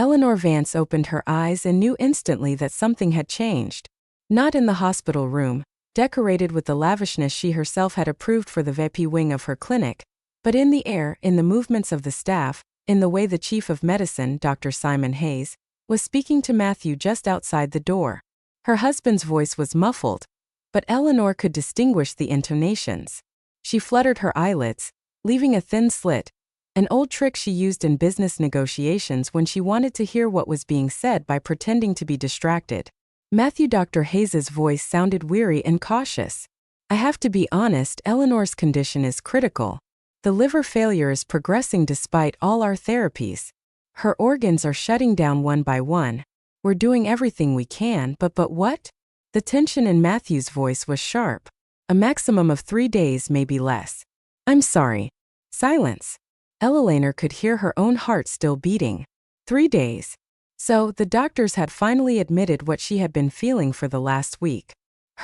Eleanor Vance opened her eyes and knew instantly that something had changed. Not in the hospital room, decorated with the lavishness she herself had approved for the VIP wing of her clinic, but in the air, in the movements of the staff, in the way the chief of medicine, Dr. Simon Hayes, was speaking to Matthew just outside the door. Her husband's voice was muffled, but Eleanor could distinguish the intonations. She fluttered her eyelids, leaving a thin slit, an old trick she used in business negotiations when she wanted to hear what was being said by pretending to be distracted. Matthew. Dr. Hayes's voice sounded weary and cautious. I have to be honest, Eleanor's condition is critical. The liver failure is progressing despite all our therapies. Her organs are shutting down one by one. We're doing everything we can, but what? The tension in Matthew's voice was sharp. A maximum of 3 days, maybe less. I'm sorry. Silence. Eleanor could hear her own heart still beating. 3 days. So, the doctors had finally admitted what she had been feeling for the last week.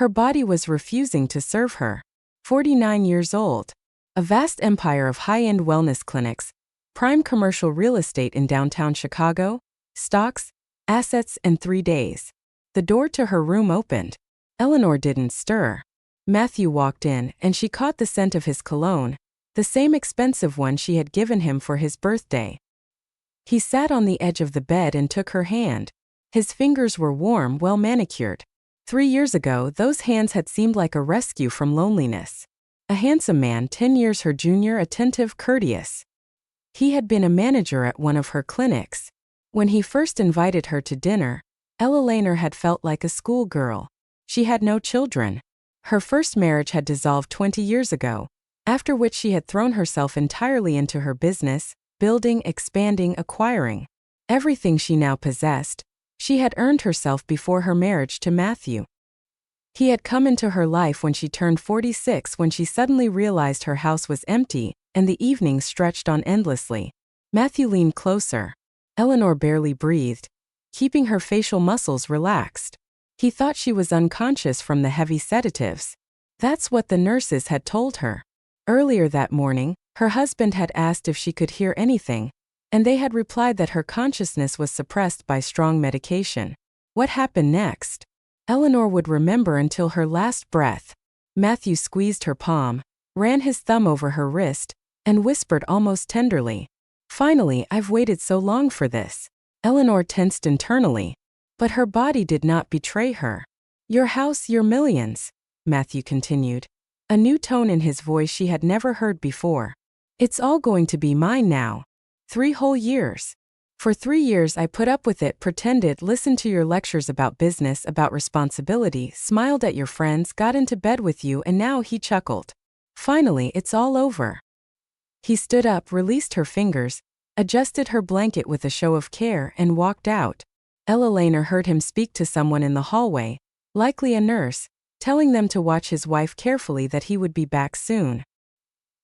Her body was refusing to serve her. 49 years old. A vast empire of high-end wellness clinics, prime commercial real estate in downtown Chicago, stocks, assets, and 3 days. The door to her room opened. Eleanor didn't stir. Matthew walked in, and she caught the scent of his cologne, the same expensive one she had given him for his birthday. He sat on the edge of the bed and took her hand. His fingers were warm, well manicured. 3 years ago, those hands had seemed like a rescue from loneliness. A handsome man, 10 years her junior, attentive, courteous. He had been a manager at one of her clinics. When he first invited her to dinner, Eleanor had felt like a schoolgirl. She had no children. Her first marriage had dissolved 20 years ago, after which she had thrown herself entirely into her business, building, expanding, acquiring. Everything she now possessed, she had earned herself before her marriage to Matthew. He had come into her life when she turned 46, when she suddenly realized her house was empty, and the evenings stretched on endlessly. Matthew leaned closer. Eleanor barely breathed, keeping her facial muscles relaxed. He thought she was unconscious from the heavy sedatives. That's what the nurses had told her. Earlier that morning, her husband had asked if she could hear anything, and they had replied that her consciousness was suppressed by strong medication. What happened next? Eleanor would remember until her last breath. Matthew squeezed her palm, ran his thumb over her wrist, and whispered almost tenderly, "Finally, I've waited so long for this." Eleanor tensed internally, but her body did not betray her. "Your house, your millions," Matthew continued, a new tone in his voice she had never heard before. "It's all going to be mine now. 3 whole years. For 3 years I put up with it, pretended, listened to your lectures about business, about responsibility, smiled at your friends, got into bed with you, and now," he chuckled. "Finally, it's all over." He stood up, released her fingers, adjusted her blanket with a show of care, and walked out. Eleanor heard him speak to someone in the hallway, likely a nurse, telling them to watch his wife carefully, that he would be back soon.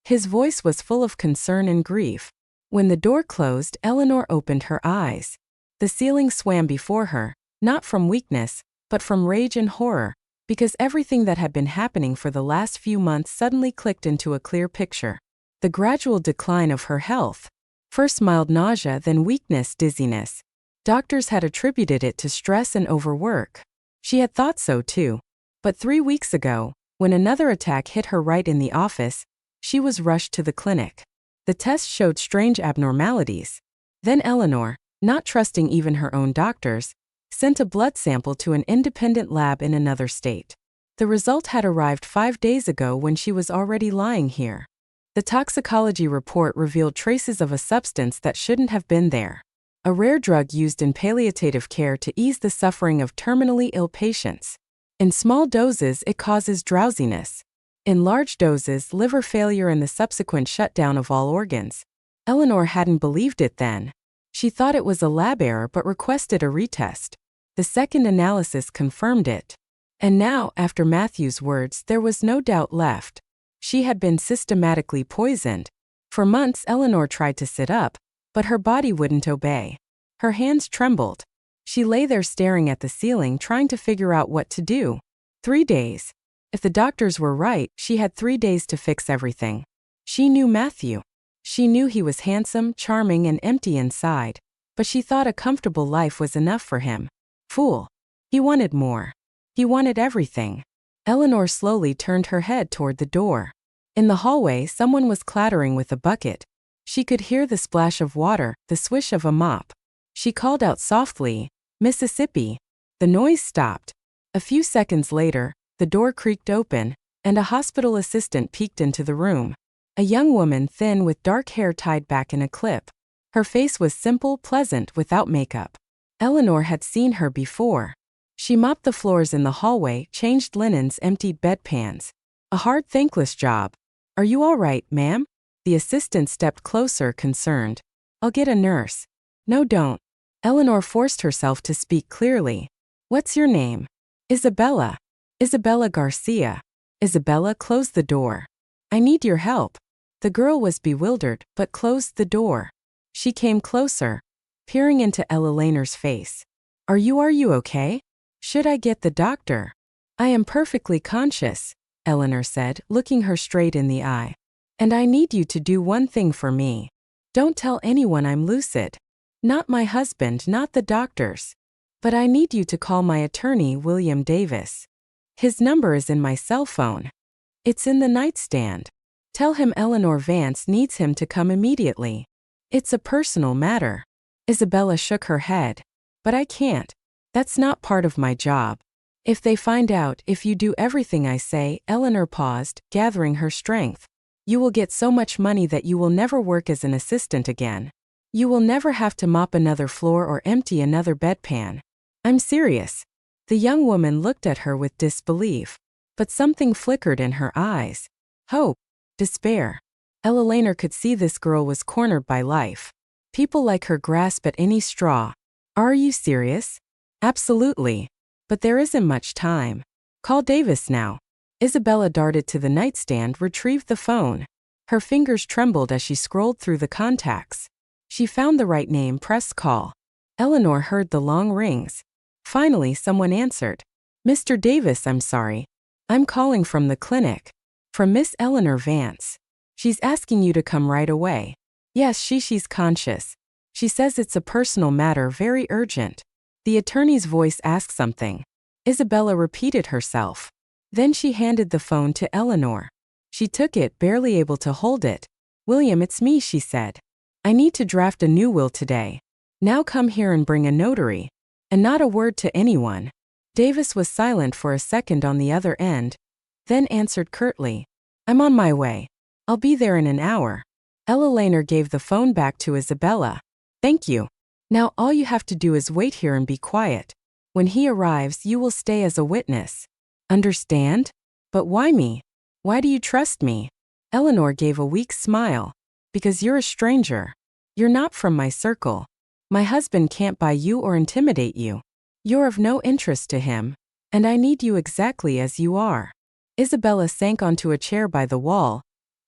His voice was full of concern and grief. When the door closed, Eleanor opened her eyes. The ceiling swam before her, not from weakness, but from rage and horror, because everything that had been happening for the last few months suddenly clicked into a clear picture. The gradual decline of her health. First mild nausea, then weakness, dizziness. Doctors had attributed it to stress and overwork. She had thought so too. But 3 weeks ago, when another attack hit her right in the office, she was rushed to the clinic. The test showed strange abnormalities. Then Eleanor, not trusting even her own doctors, sent a blood sample to an independent lab in another state. The result had arrived 5 days ago when she was already lying here. The toxicology report revealed traces of a substance that shouldn't have been there. A rare drug used in palliative care to ease the suffering of terminally ill patients. In small doses, it causes drowsiness. In large doses, liver failure and the subsequent shutdown of all organs. Eleanor hadn't believed it then. She thought it was a lab error but requested a retest. The second analysis confirmed it. And now, after Matthew's words, there was no doubt left. She had been systematically poisoned. For months, Eleanor tried to sit up, but her body wouldn't obey. Her hands trembled. She lay there staring at the ceiling, trying to figure out what to do. 3 days. If the doctors were right, she had 3 days to fix everything. She knew Matthew. She knew he was handsome, charming, and empty inside. but she thought a comfortable life was enough for him. Fool. He wanted more. He wanted everything. Eleanor slowly turned her head toward the door. In the hallway, someone was clattering with a bucket. She could hear the splash of water, the swish of a mop. She called out softly, "Mississippi." The noise stopped. A few seconds later, the door creaked open, and a hospital assistant peeked into the room. A young woman, thin with dark hair tied back in a clip. Her face was simple, pleasant, without makeup. Eleanor had seen her before. She mopped the floors in the hallway, changed linens, emptied bedpans. A hard, thankless job. "Are you all right, ma'am?" The assistant stepped closer, concerned. "I'll get a nurse." "No, don't." Eleanor forced herself to speak clearly. "What's your name?" "Isabella." "Isabella Garcia." Isabella closed the door. "I need your help." The girl was bewildered, but closed the door. She came closer, peering into Ella Laner's face. Are you okay? Should I get the doctor?" "I am perfectly conscious," Eleanor said, looking her straight in the eye. "And I need you to do one thing for me. Don't tell anyone I'm lucid. Not my husband, not the doctors. But I need you to call my attorney, William Davis. His number is in my cell phone. It's in the nightstand. Tell him Eleanor Vance needs him to come immediately. It's a personal matter." Isabella shook her head. "But I can't. That's not part of my job. If they find out, if you do everything I say," Eleanor paused, gathering her strength, "you will get so much money that you will never work as an assistant again. You will never have to mop another floor or empty another bedpan. I'm serious." The young woman looked at her with disbelief. But something flickered in her eyes. Hope. Despair. Ella Laner could see this girl was cornered by life. People like her grasp at any straw. "Are you serious?" "Absolutely. But there isn't much time. Call Davis now." Isabella darted to the nightstand, retrieved the phone. Her fingers trembled as she scrolled through the contacts. She found the right name, pressed call. Eleanor heard the long rings. Finally, someone answered. "Mr. Davis, I'm sorry. I'm calling from the clinic. From Miss Eleanor Vance. She's asking you to come right away." "Yes, she's conscious. She says it's a personal matter, very urgent." The attorney's voice asked something. Isabella repeated herself. Then she handed the phone to Eleanor. She took it, barely able to hold it. "William, it's me," she said. "I need to draft a new will today. Now come here and bring a notary. And not a word to anyone." Davis was silent for a second on the other end, then answered curtly. "I'm on my way. I'll be there in an hour." Ella Laner gave the phone back to Isabella. "Thank you. Now all you have to do is wait here and be quiet. When he arrives, you will stay as a witness. Understand? But why me? Why do you trust me?" Eleanor gave a weak smile. "Because you're a stranger. You're not from my circle. My husband can't buy you or intimidate you. You're of no interest to him. And I need you exactly as you are." Isabella sank onto a chair by the wall,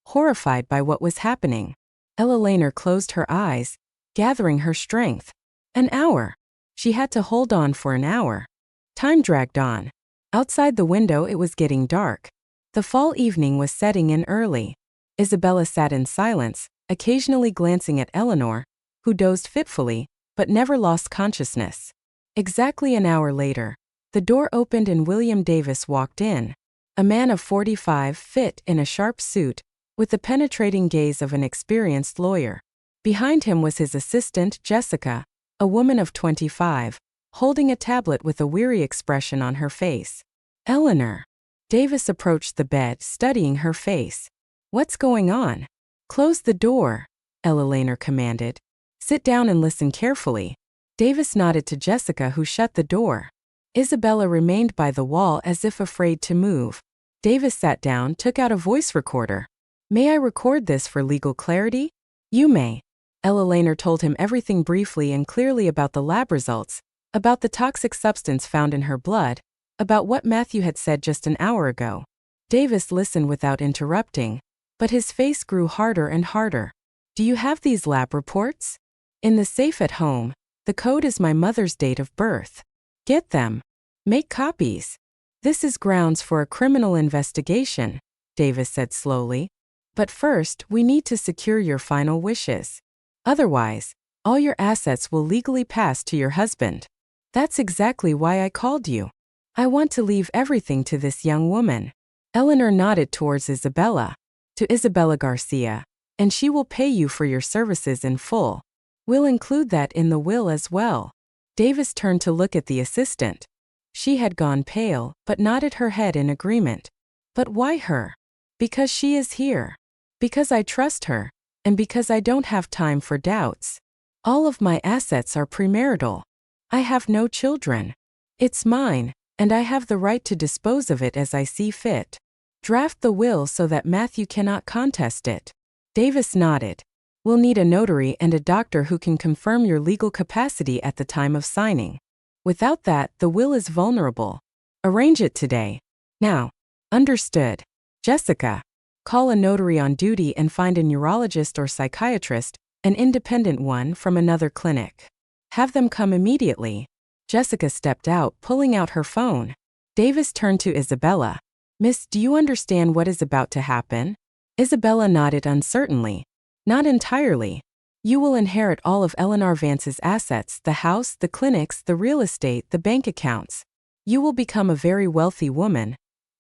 horrified by what was happening. Ella Laner closed her eyes, gathering her strength. An hour. She had to hold on for an hour. Time dragged on. Outside the window it was getting dark. The fall evening was setting in early. Isabella sat in silence, occasionally glancing at Eleanor, who dozed fitfully, but never lost consciousness. Exactly an hour later, the door opened and William Davis walked in. A man of 45, fit in a sharp suit, with the penetrating gaze of an experienced lawyer. Behind him was his assistant, Jessica, a woman of 25, holding a tablet with a weary expression on her face. "Eleanor." Davis approached the bed, studying her face. "What's going on?" "Close the door," Ella Laner commanded. "Sit down and listen carefully." Davis nodded to Jessica, who shut the door. Isabella remained by the wall as if afraid to move. Davis sat down, took out a voice recorder. "May I record this for legal clarity?" "You may." Ella Laner told him everything briefly and clearly about the lab results, about the toxic substance found in her blood, about what Matthew had said just an hour ago. Davis listened without interrupting, but his face grew harder and harder. "Do you have these lab reports?" "In the safe at home. The code is my mother's date of birth." "Get them. Make copies. This is grounds for a criminal investigation," Davis said slowly. "But first, we need to secure your final wishes. Otherwise, All your assets will legally pass to your husband. That's exactly why I called you. I want to leave everything to this young woman. Eleanor nodded towards Isabella. To Isabella Garcia. And she will pay you for your services in full. We'll include that in the will as well. Davis turned to look at the assistant. She had gone pale, but nodded her head in agreement. But why her? Because she is here. Because I trust her. And because I don't have time for doubts. All of my assets are premarital. I have no children. It's mine, and I have the right to dispose of it as I see fit. Draft the will so that Matthew cannot contest it. Davis nodded. We'll need a notary and a doctor who can confirm your legal capacity at the time of signing. Without that, the will is vulnerable. Arrange it today. Now. Understood. Jessica. Call a notary on duty and find a neurologist or psychiatrist, an independent one from another clinic. Have them come immediately. Jessica stepped out, pulling out her phone. Davis turned to Isabella. Miss, do you understand what is about to happen? Isabella nodded uncertainly. Not entirely. You will inherit all of Eleanor Vance's assets, the house, the clinics, the real estate, the bank accounts. You will become a very wealthy woman.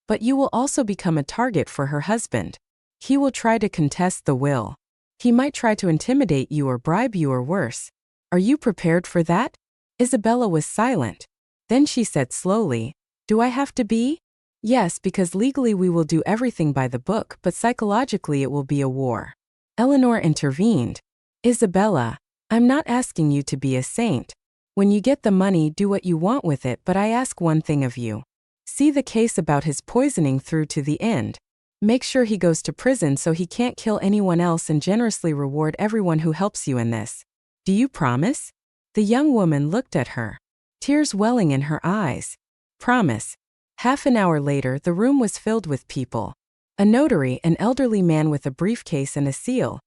But you will also become a target for her husband. He will try to contest the will. He might try to intimidate you or bribe you or worse. Are you prepared for that? Isabella was silent. Then she said slowly, Do I have to be? Yes, because legally we will do everything by the book, but psychologically it will be a war. Eleanor intervened. Isabella, I'm not asking you to be a saint. When you get the money, do what you want with it, but I ask one thing of you. See the case about his poisoning through to the end. Make sure he goes to prison so he can't kill anyone else and generously reward everyone who helps you in this. Do you promise? The young woman looked at her. Tears welling in her eyes. Promise. Half an hour later, the room was filled with people. A notary, an elderly man with a briefcase and a seal.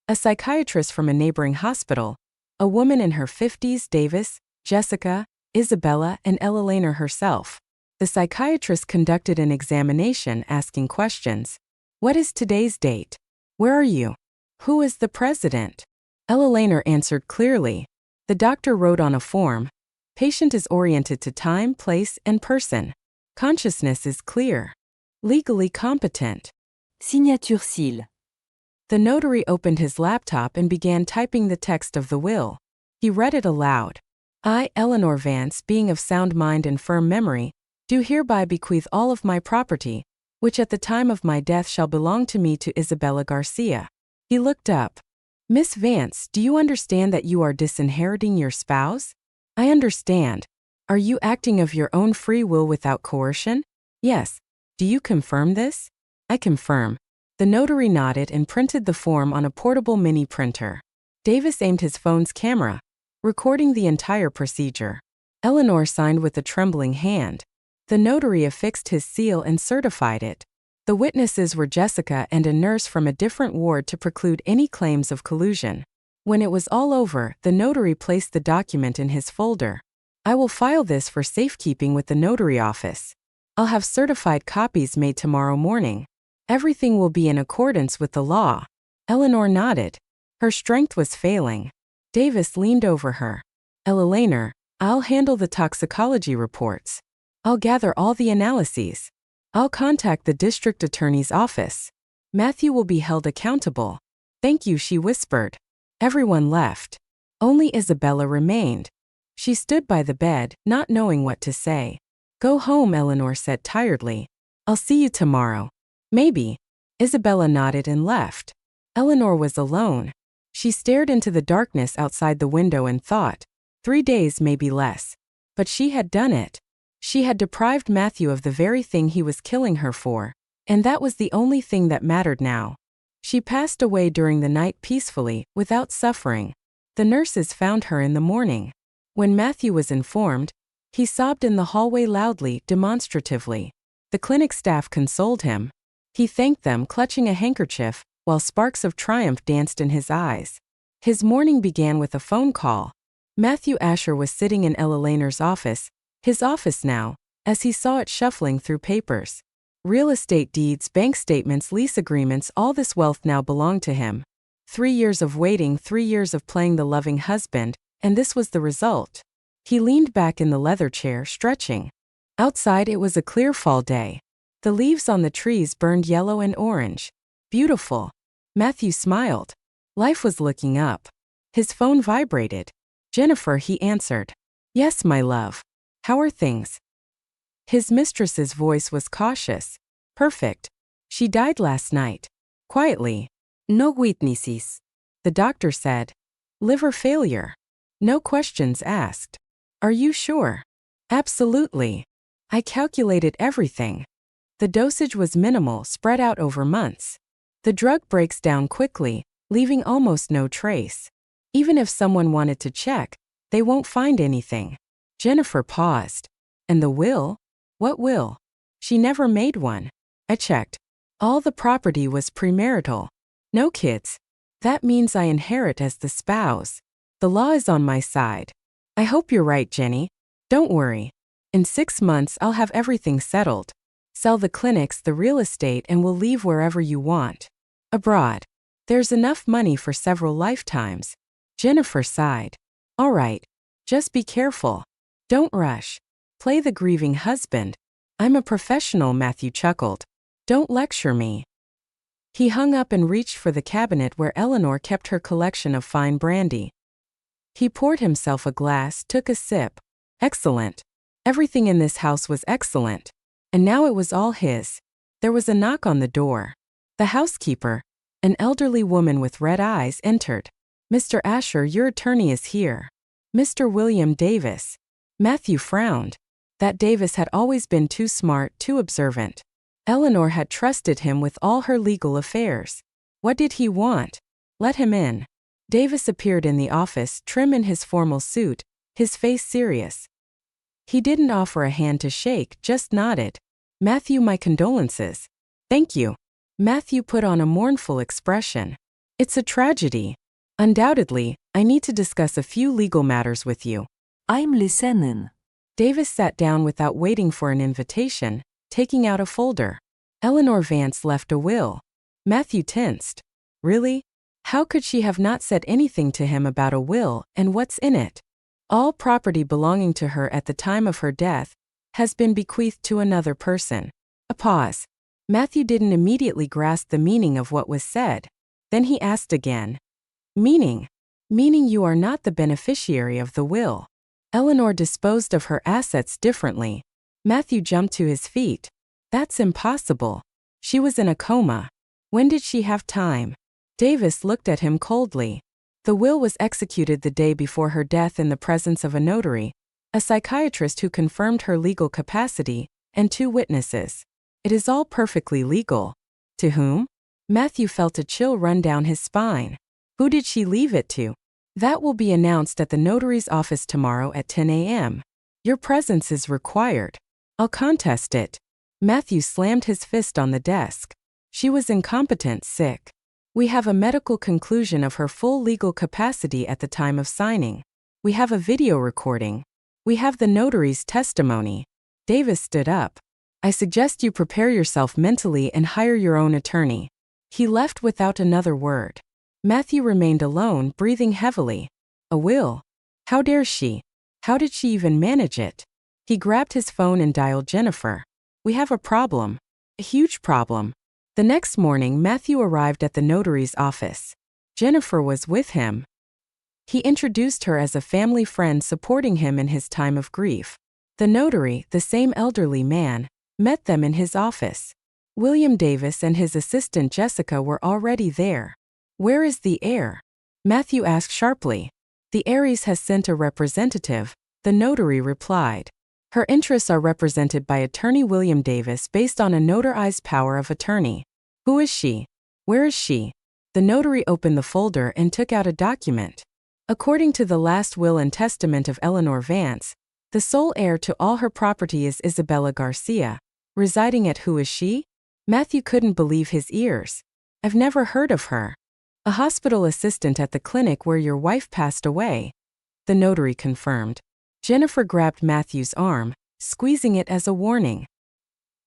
A psychiatrist from a neighboring hospital. A woman in her 50s, Davis, Jessica, Isabella, and Eleanor herself. The psychiatrist conducted an examination, asking questions. What is today's date? Where are you? Who is the president? Eleanor answered clearly. The doctor wrote on a form. Patient is oriented to time, place, and person. Consciousness is clear. Legally competent. Signature seal. The notary opened his laptop and began typing the text of the will. He read it aloud. I, Eleanor Vance, being of sound mind and firm memory, do hereby bequeath all of my property, which at the time of my death shall belong to me, to Isabella Garcia. He looked up. Miss Vance, do you understand that you are disinheriting your spouse? I understand. Are you acting of your own free will without coercion? Yes. Do you confirm this? I confirm. The notary nodded and printed the form on a portable mini printer. Davis aimed his phone's camera, recording the entire procedure. Eleanor signed with a trembling hand. The notary affixed his seal and certified it. The witnesses were Jessica and a nurse from a different ward to preclude any claims of collusion. When it was all over, the notary placed the document in his folder. I will file this for safekeeping with the notary office. I'll have certified copies made tomorrow morning. Everything will be in accordance with the law. Eleanor nodded. Her strength was failing. Davis leaned over her. Eleanor, I'll handle the toxicology reports. I'll gather all the analyses. I'll contact the district attorney's office. Matthew will be held accountable. Thank you, she whispered. Everyone left. Only Isabella remained. She stood by the bed, not knowing what to say. Go home, Eleanor said tiredly. I'll see you tomorrow. Maybe. Isabella nodded and left. Eleanor was alone. She stared into the darkness outside the window and thought, 3 days, maybe less. But she had done it. She had deprived Matthew of the very thing he was killing her for, and that was the only thing that mattered now. She passed away during the night peacefully, without suffering. The nurses found her in the morning. When Matthew was informed, he sobbed in the hallway loudly, demonstratively. The clinic staff consoled him. He thanked them, clutching a handkerchief, while sparks of triumph danced in his eyes. His morning began with a phone call. Matthew Asher was sitting in Eleanor's office, his office now, as he saw it shuffling through papers. Real estate deeds, bank statements, lease agreements, all this wealth now belonged to him. 3 years of waiting, 3 years of playing the loving husband, and this was the result. He leaned back in the leather chair, stretching. Outside it was a clear fall day. The leaves on the trees burned yellow and orange. Beautiful. Matthew smiled. Life was looking up. His phone vibrated. Jennifer, he answered. Yes, my love. How are things? His mistress's voice was cautious. Perfect. She died last night. Quietly. No witnesses. The doctor said. Liver failure. No questions asked. Are you sure? Absolutely. I calculated everything. The dosage was minimal, spread out over months. The drug breaks down quickly, leaving almost no trace. Even if someone wanted to check, they won't find anything. Jennifer paused. And the will? What will? She never made one. I checked. All the property was premarital. No kids. That means I inherit as the spouse. The law is on my side. I hope you're right, Jenny. Don't worry. In 6 months I'll have everything settled. Sell the clinics, the real estate, and we'll leave wherever you want. Abroad. There's enough money for several lifetimes. Jennifer sighed. All right. Just be careful. Don't rush. Play the grieving husband. I'm a professional, Matthew chuckled. Don't lecture me. He hung up and reached for the cabinet where Eleanor kept her collection of fine brandy. He poured himself a glass, took a sip. Excellent. Everything in this house was excellent. And now it was all his. There was a knock on the door. The housekeeper, an elderly woman with red eyes, entered. Mr. Asher, your attorney is here. Mr. William Davis. Matthew frowned. That Davis had always been too smart, too observant. Eleanor had trusted him with all her legal affairs. What did he want? Let him in. Davis appeared in the office, trim in his formal suit, his face serious. He didn't offer a hand to shake, just nodded. Matthew, my condolences. Thank you. Matthew put on a mournful expression. It's a tragedy. Undoubtedly, I need to discuss a few legal matters with you. I'm listening. Davis sat down without waiting for an invitation, taking out a folder. Eleanor Vance left a will. Matthew tensed. Really? How could she have not said anything to him about a will and what's in it? All property belonging to her at the time of her death has been bequeathed to another person. A pause. Matthew didn't immediately grasp the meaning of what was said. Then he asked again. Meaning? Meaning you are not the beneficiary of the will. Eleanor disposed of her assets differently. Matthew jumped to his feet. That's impossible. She was in a coma. When did she have time? Davis looked at him coldly. The will was executed the day before her death in the presence of a notary, a psychiatrist who confirmed her legal capacity, and 2 witnesses. It is all perfectly legal. To whom? Matthew felt a chill run down his spine. Who did she leave it to? That will be announced at the notary's office tomorrow at 10 a.m. Your presence is required. I'll contest it. Matthew slammed his fist on the desk. She was incompetent, sick. We have a medical conclusion of her full legal capacity at the time of signing. We have a video recording. We have the notary's testimony. Davis stood up. I suggest you prepare yourself mentally and hire your own attorney. He left without another word. Matthew remained alone, breathing heavily. A will? How dare she? How did she even manage it? He grabbed his phone and dialed Jennifer. We have a problem. A huge problem. The next morning, Matthew arrived at the notary's office. Jennifer was with him. He introduced her as a family friend supporting him in his time of grief. The notary, the same elderly man, met them in his office. William Davis and his assistant Jessica were already there. Where is the heir? Matthew asked sharply. The heiress has sent a representative, the notary replied. Her interests are represented by attorney William Davis based on a notarized power of attorney. Who is she? Where is she? The notary opened the folder and took out a document. According to the last will and testament of Eleanor Vance, the sole heir to all her property is Isabella Garcia, residing at Who is she? Matthew couldn't believe his ears. I've never heard of her. A hospital assistant at the clinic where your wife passed away. The notary confirmed. Jennifer grabbed Matthew's arm, squeezing it as a warning.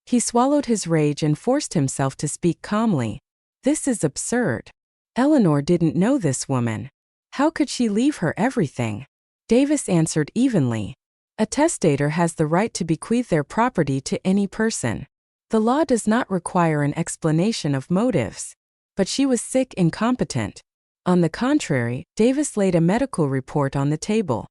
He swallowed his rage and forced himself to speak calmly. This is absurd. Eleanor didn't know this woman. How could she leave her everything? Davis answered evenly. A testator has the right to bequeath their property to any person. The law does not require an explanation of motives. But she was sick, incompetent. On the contrary, Davis laid a medical report on the table.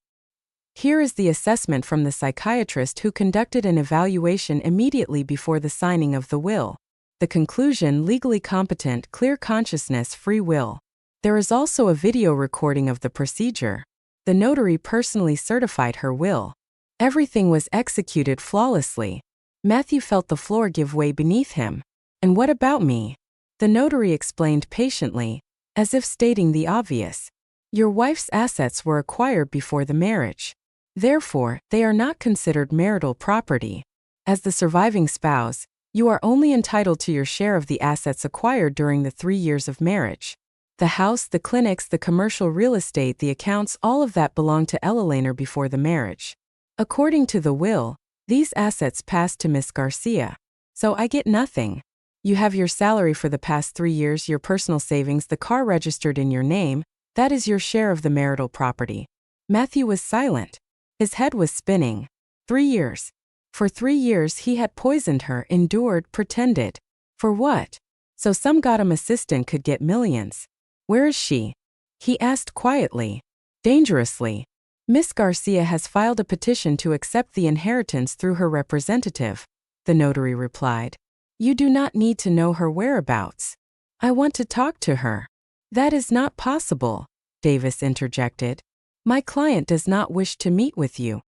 Here is the assessment from the psychiatrist who conducted an evaluation immediately before the signing of the will. The conclusion: legally competent, clear consciousness, free will. There is also a video recording of the procedure. The notary personally certified her will. Everything was executed flawlessly. Matthew felt the floor give way beneath him. And what about me? The notary explained patiently, as if stating the obvious. Your wife's assets were acquired before the marriage. Therefore, they are not considered marital property. As the surviving spouse, you are only entitled to your share of the assets acquired during the 3 years of marriage. The house, the clinics, the commercial real estate, the accounts, all of that belonged to Eleanor before the marriage. According to the will, these assets passed to Miss Garcia. So I get nothing. You have your salary for the past 3 years, your personal savings, the car registered in your name, that is your share of the marital property. Matthew was silent. His head was spinning. 3 years. For 3 years he had poisoned her, endured, pretended. For what? So some goddamn assistant could get millions. Where is she? He asked quietly. Dangerously. Miss Garcia has filed a petition to accept the inheritance through her representative, the notary replied. You do not need to know her whereabouts. I want to talk to her. That is not possible, Davis interjected. My client does not wish to meet with you.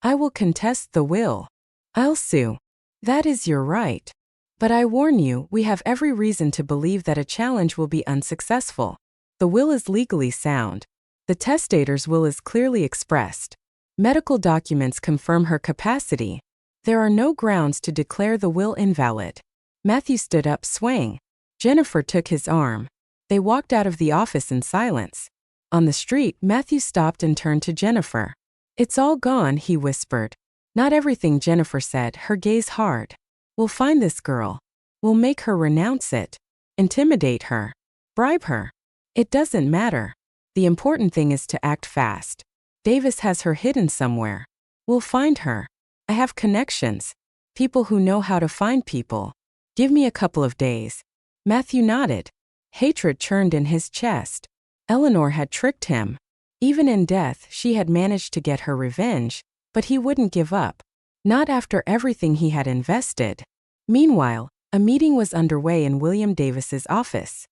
I will contest the will. I'll sue. That is your right. But I warn you, we have every reason to believe that a challenge will be unsuccessful. The will is legally sound. The testator's will is clearly expressed. Medical documents confirm her capacity. There are no grounds to declare the will invalid. Matthew stood up, swaying. Jennifer took his arm. They walked out of the office in silence. On the street, Matthew stopped and turned to Jennifer. It's all gone, he whispered. Not everything, Jennifer said, her gaze hard. We'll find this girl. We'll make her renounce it. Intimidate her. Bribe her. It doesn't matter. The important thing is to act fast. Davis has her hidden somewhere. We'll find her. I have connections. People who know how to find people. Give me a couple of days. Matthew nodded. Hatred churned in his chest. Eleanor had tricked him. Even in death, she had managed to get her revenge, but he wouldn't give up. Not after everything he had invested. Meanwhile, a meeting was underway in William Davis's office.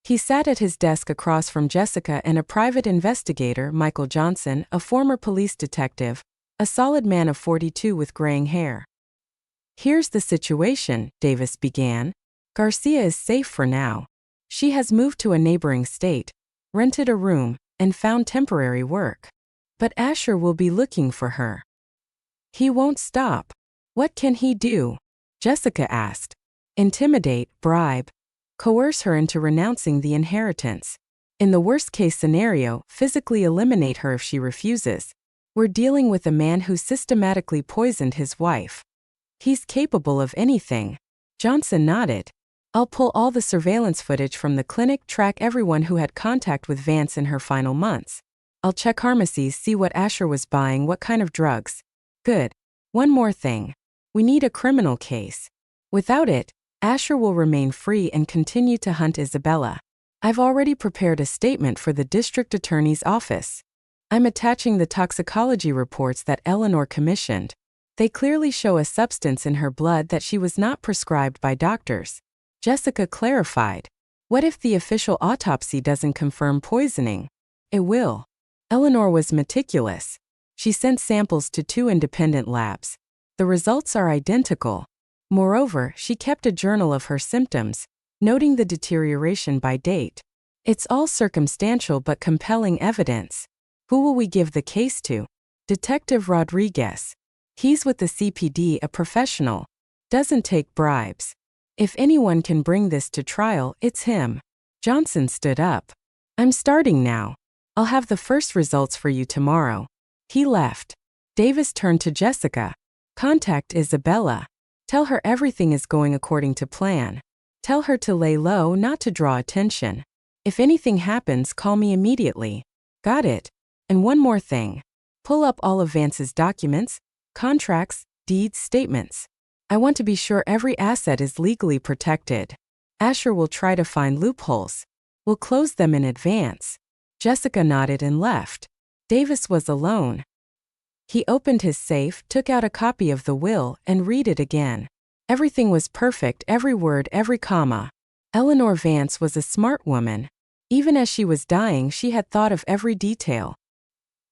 He sat at his desk across from Jessica and a private investigator, Michael Johnson, a former police detective, a solid man of 42 with graying hair. Here's the situation, Davis began. Garcia is safe for now. She has moved to a neighboring state, rented a room, and found temporary work. But Asher will be looking for her. He won't stop. What can he do? Jessica asked. Intimidate, bribe, coerce her into renouncing the inheritance. In the worst-case scenario, physically eliminate her if she refuses. We're dealing with a man who systematically poisoned his wife. He's capable of anything. Johnson nodded. I'll pull all the surveillance footage from the clinic, track everyone who had contact with Vance in her final months. I'll check pharmacies, see what Asher was buying, what kind of drugs. Good. One more thing. We need a criminal case. Without it, Asher will remain free and continue to hunt Isabella. I've already prepared a statement for the district attorney's office. I'm attaching the toxicology reports that Eleanor commissioned. They clearly show a substance in her blood that she was not prescribed by doctors. Jessica clarified. What if the official autopsy doesn't confirm poisoning? It will. Eleanor was meticulous. She sent samples to 2 independent labs. The results are identical. Moreover, she kept a journal of her symptoms, noting the deterioration by date. It's all circumstantial but compelling evidence. Who will we give the case to? Detective Rodriguez. He's with the CPD, a professional. Doesn't take bribes. If anyone can bring this to trial, it's him. Johnson stood up. I'm starting now. I'll have the first results for you tomorrow. He left. Davis turned to Jessica. Contact Isabella. Tell her everything is going according to plan. Tell her to lay low, not to draw attention. If anything happens, call me immediately. Got it. And one more thing. Pull up all of Vance's documents, contracts, deeds, statements. I want to be sure every asset is legally protected. Asher will try to find loopholes. We'll close them in advance. Jessica nodded and left. Davis was alone. He opened his safe, took out a copy of the will, and read it again. Everything was perfect, every word, every comma. Eleanor Vance was a smart woman. Even as she was dying, she had thought of every detail.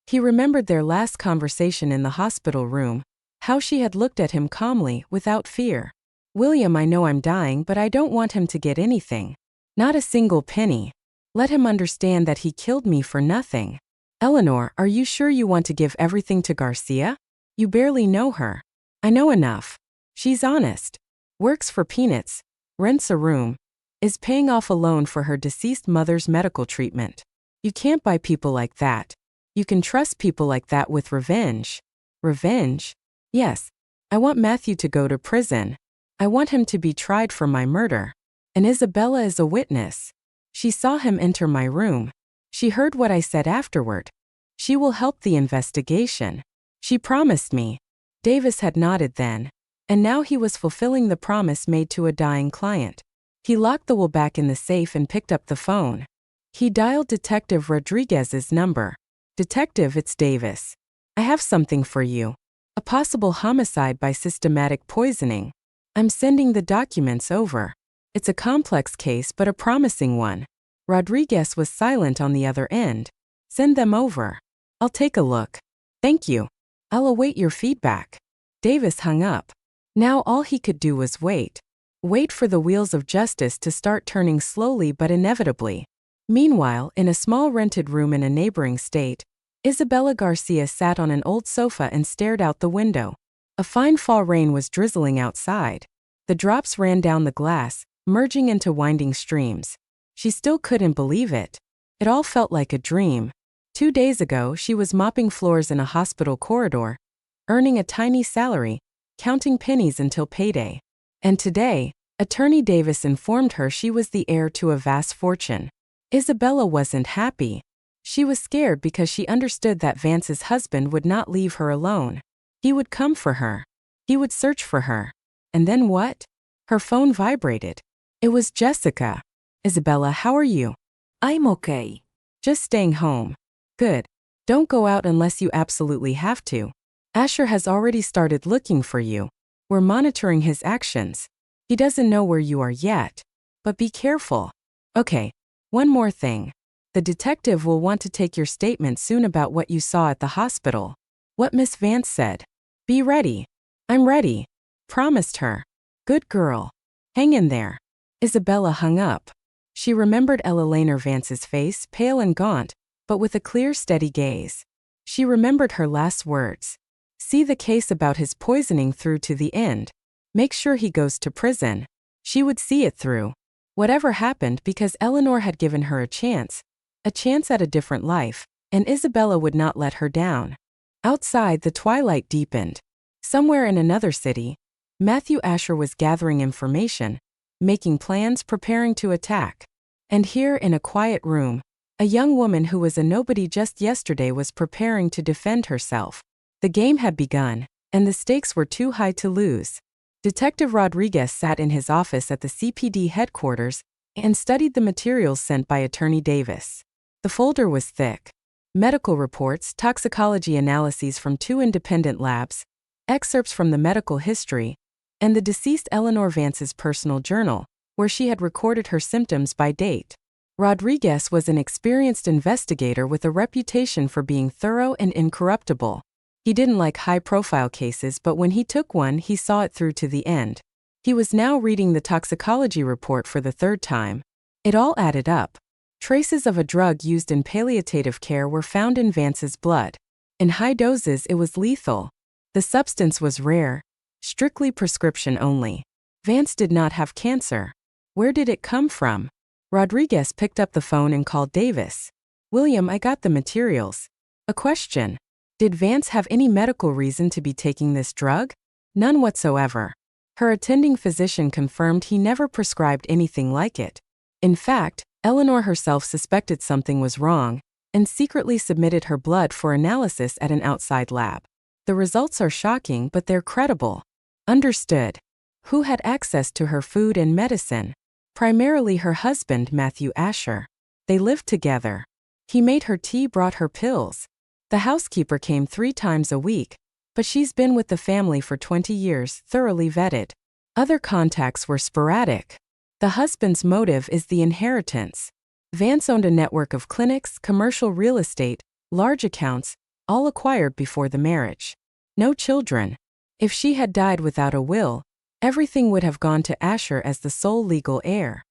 He remembered their last conversation in the hospital room, how she had looked at him calmly, without fear. William, I know I'm dying, but I don't want him to get anything. Not a single penny. Let him understand that he killed me for nothing. Eleanor, are you sure you want to give everything to Garcia? You barely know her. I know enough. She's honest. Works for peanuts. Rents a room. Is paying off a loan for her deceased mother's medical treatment. You can't buy people like that. You can trust people like that with revenge. Revenge? Yes. I want Matthew to go to prison. I want him to be tried for my murder. And Isabella is a witness. She saw him enter my room. She heard what I said afterward. She will help the investigation. She promised me. Davis had nodded then. And now he was fulfilling the promise made to a dying client. He locked the will back in the safe and picked up the phone. He dialed Detective Rodriguez's number. Detective, it's Davis. I have something for you. A possible homicide by systematic poisoning. I'm sending the documents over. It's a complex case but a promising one. Rodriguez was silent on the other end. Send them over. I'll take a look. Thank you. I'll await your feedback. Davis hung up. Now all he could do was wait. Wait for the wheels of justice to start turning slowly but inevitably. Meanwhile, in a small rented room in a neighboring state, Isabella Garcia sat on an old sofa and stared out the window. A fine fall rain was drizzling outside. The drops ran down the glass, merging into winding streams. She still couldn't believe it. It all felt like a dream. 2 days ago, she was mopping floors in a hospital corridor, earning a tiny salary, counting pennies until payday. And today, Attorney Davis informed her she was the heir to a vast fortune. Isabella wasn't happy. She was scared because she understood that Vance's husband would not leave her alone. He would come for her. He would search for her. And then what? Her phone vibrated. It was Jessica. Isabella, how are you? I'm okay. Just staying home. Good. Don't go out unless you absolutely have to. Asher has already started looking for you. We're monitoring his actions. He doesn't know where you are yet. But be careful. Okay. One more thing. The detective will want to take your statement soon about what you saw at the hospital. What Miss Vance said. Be ready. I'm ready. Promised her. Good girl. Hang in there. Isabella hung up. She remembered Eleanor Vance's face, pale and gaunt, but with a clear, steady gaze. She remembered her last words. See the case about his poisoning through to the end. Make sure he goes to prison. She would see it through. Whatever happened, because Eleanor had given her a chance at a different life, and Isabella would not let her down. Outside, the twilight deepened. Somewhere in another city, Matthew Asher was gathering information, making plans, preparing to attack. And here, in a quiet room, a young woman who was a nobody just yesterday was preparing to defend herself. The game had begun, and the stakes were too high to lose. Detective Rodriguez sat in his office at the CPD headquarters and studied the materials sent by Attorney Davis. The folder was thick. Medical reports, toxicology analyses from 2 independent labs, excerpts from the medical history, and the deceased Eleanor Vance's personal journal, where she had recorded her symptoms by date. Rodriguez was an experienced investigator with a reputation for being thorough and incorruptible. He didn't like high-profile cases, but when he took one, he saw it through to the end. He was now reading the toxicology report for the 3rd time. It all added up. Traces of a drug used in palliative care were found in Vance's blood. In high doses, it was lethal. The substance was rare, strictly prescription only. Vance did not have cancer. Where did it come from? Rodriguez picked up the phone and called Davis. William, I got the materials. A question. Did Vance have any medical reason to be taking this drug? None whatsoever. Her attending physician confirmed he never prescribed anything like it. In fact, Eleanor herself suspected something was wrong and secretly submitted her blood for analysis at an outside lab. The results are shocking, but they're credible. Understood. Who had access to her food and medicine? Primarily her husband, Matthew Asher. They lived together. He made her tea, brought her pills. The housekeeper came 3 times a week, but she's been with the family for 20 years, thoroughly vetted. Other contacts were sporadic. The husband's motive is the inheritance. Vance owned a network of clinics, commercial real estate, large accounts, all acquired before the marriage. No children. If she had died without a will, everything would have gone to Asher as the sole legal heir.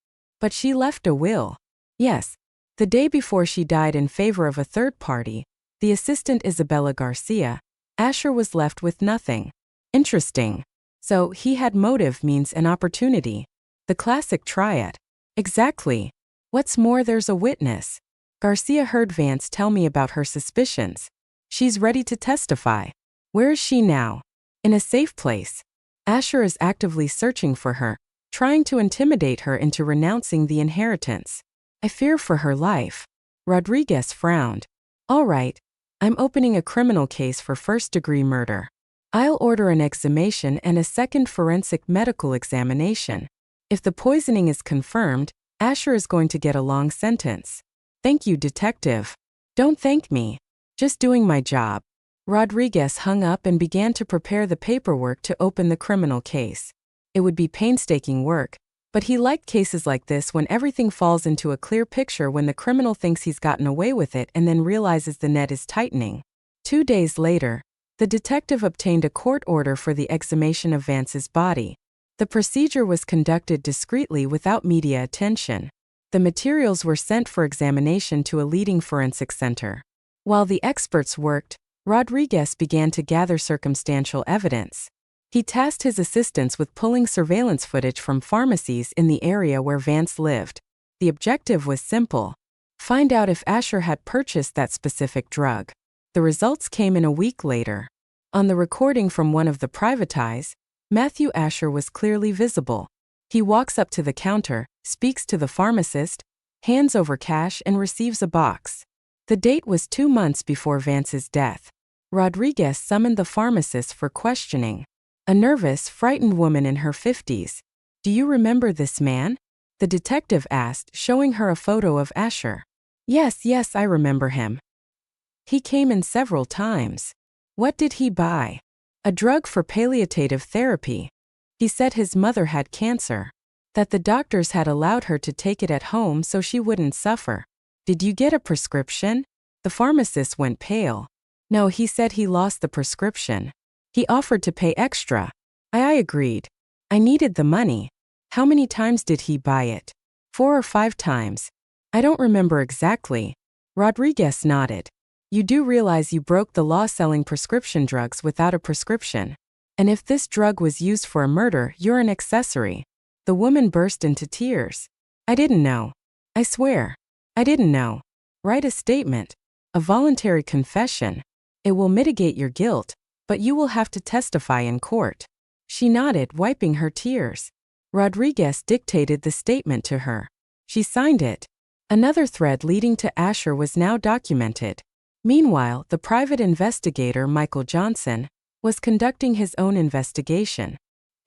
But she left a will. Yes. The day before she died in favor of a third party, the assistant Isabella Garcia, Asher was left with nothing. Interesting. So, he had motive means an opportunity. The classic triad. Exactly. What's more, there's a witness. Garcia heard Vance tell me about her suspicions. She's ready to testify. Where is she now? In a safe place. Asher is actively searching for her, trying to intimidate her into renouncing the inheritance. I fear for her life. Rodriguez frowned. All right. I'm opening a criminal case for first-degree murder. I'll order an exhumation and a second forensic medical examination. If the poisoning is confirmed, Asher is going to get a long sentence. Thank you, detective. Don't thank me. Just doing my job. Rodriguez hung up and began to prepare the paperwork to open the criminal case. It would be painstaking work, but he liked cases like this when everything falls into a clear picture, when the criminal thinks he's gotten away with it and then realizes the net is tightening. 2 days later, the detective obtained a court order for the exhumation of Vance's body. The procedure was conducted discreetly without media attention. The materials were sent for examination to a leading forensic center. While the experts worked, Rodriguez began to gather circumstantial evidence. He tasked his assistants with pulling surveillance footage from pharmacies in the area where Vance lived. The objective was simple: find out if Asher had purchased that specific drug. The results came in a week later. On the recording from one of the privateers, Matthew Asher was clearly visible. He walks up to the counter, speaks to the pharmacist, hands over cash and receives a box. The date was 2 months before Vance's death. Rodriguez summoned the pharmacist for questioning. A nervous, frightened woman in her 50s. Do you remember this man? The detective asked, showing her a photo of Asher. Yes, I remember him. He came in several times. What did he buy? A drug for palliative therapy. He said his mother had cancer, that the doctors had allowed her to take it at home so she wouldn't suffer. Did you get a prescription? The pharmacist went pale. No, he said he lost the prescription. He offered to pay extra. I agreed. I needed the money. How many times did he buy it? 4 or 5 times. I don't remember exactly. Rodriguez nodded. You do realize you broke the law selling prescription drugs without a prescription. And if this drug was used for a murder, you're an accessory. The woman burst into tears. I didn't know. I swear. I didn't know. Write a statement. A voluntary confession. It will mitigate your guilt, but you will have to testify in court. She nodded, wiping her tears. Rodriguez dictated the statement to her. She signed it. Another thread leading to Asher was now documented. Meanwhile, the private investigator Michael Johnson was conducting his own investigation.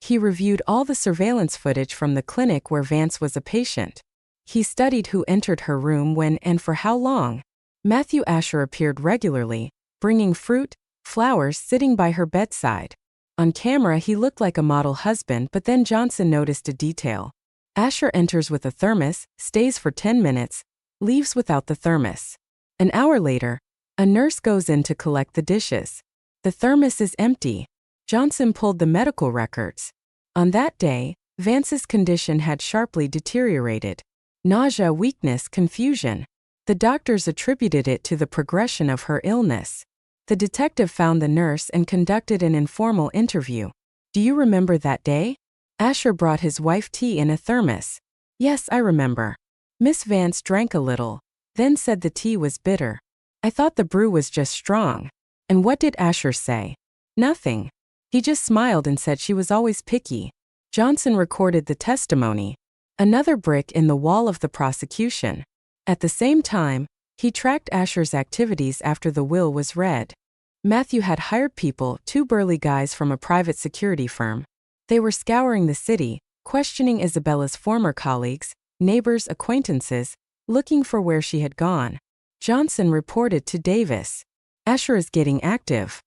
He reviewed all the surveillance footage from the clinic where Vance was a patient. He studied who entered her room when and for how long. Matthew Asher appeared regularly, bringing fruit, flowers, sitting by her bedside. On camera he looked like a model husband, but then Johnson noticed a detail. Asher enters with a thermos, stays for 10 minutes, leaves without the thermos. An hour later, a nurse goes in to collect the dishes. The thermos is empty. Johnson pulled the medical records. On that day, Vance's condition had sharply deteriorated. Nausea, weakness, confusion. The doctors attributed it to the progression of her illness. The detective found the nurse and conducted an informal interview. Do you remember that day? Asher brought his wife tea in a thermos. Yes, I remember. Miss Vance drank a little, then said the tea was bitter. I thought the brew was just strong. And what did Asher say? Nothing. He just smiled and said she was always picky. Johnson recorded the testimony. Another brick in the wall of the prosecution. At the same time, he tracked Asher's activities after the will was read. Matthew had hired people, 2 burly guys from a private security firm. They were scouring the city, questioning Isabella's former colleagues, neighbors, acquaintances, looking for where she had gone. Johnson reported to Davis. Asher is getting active.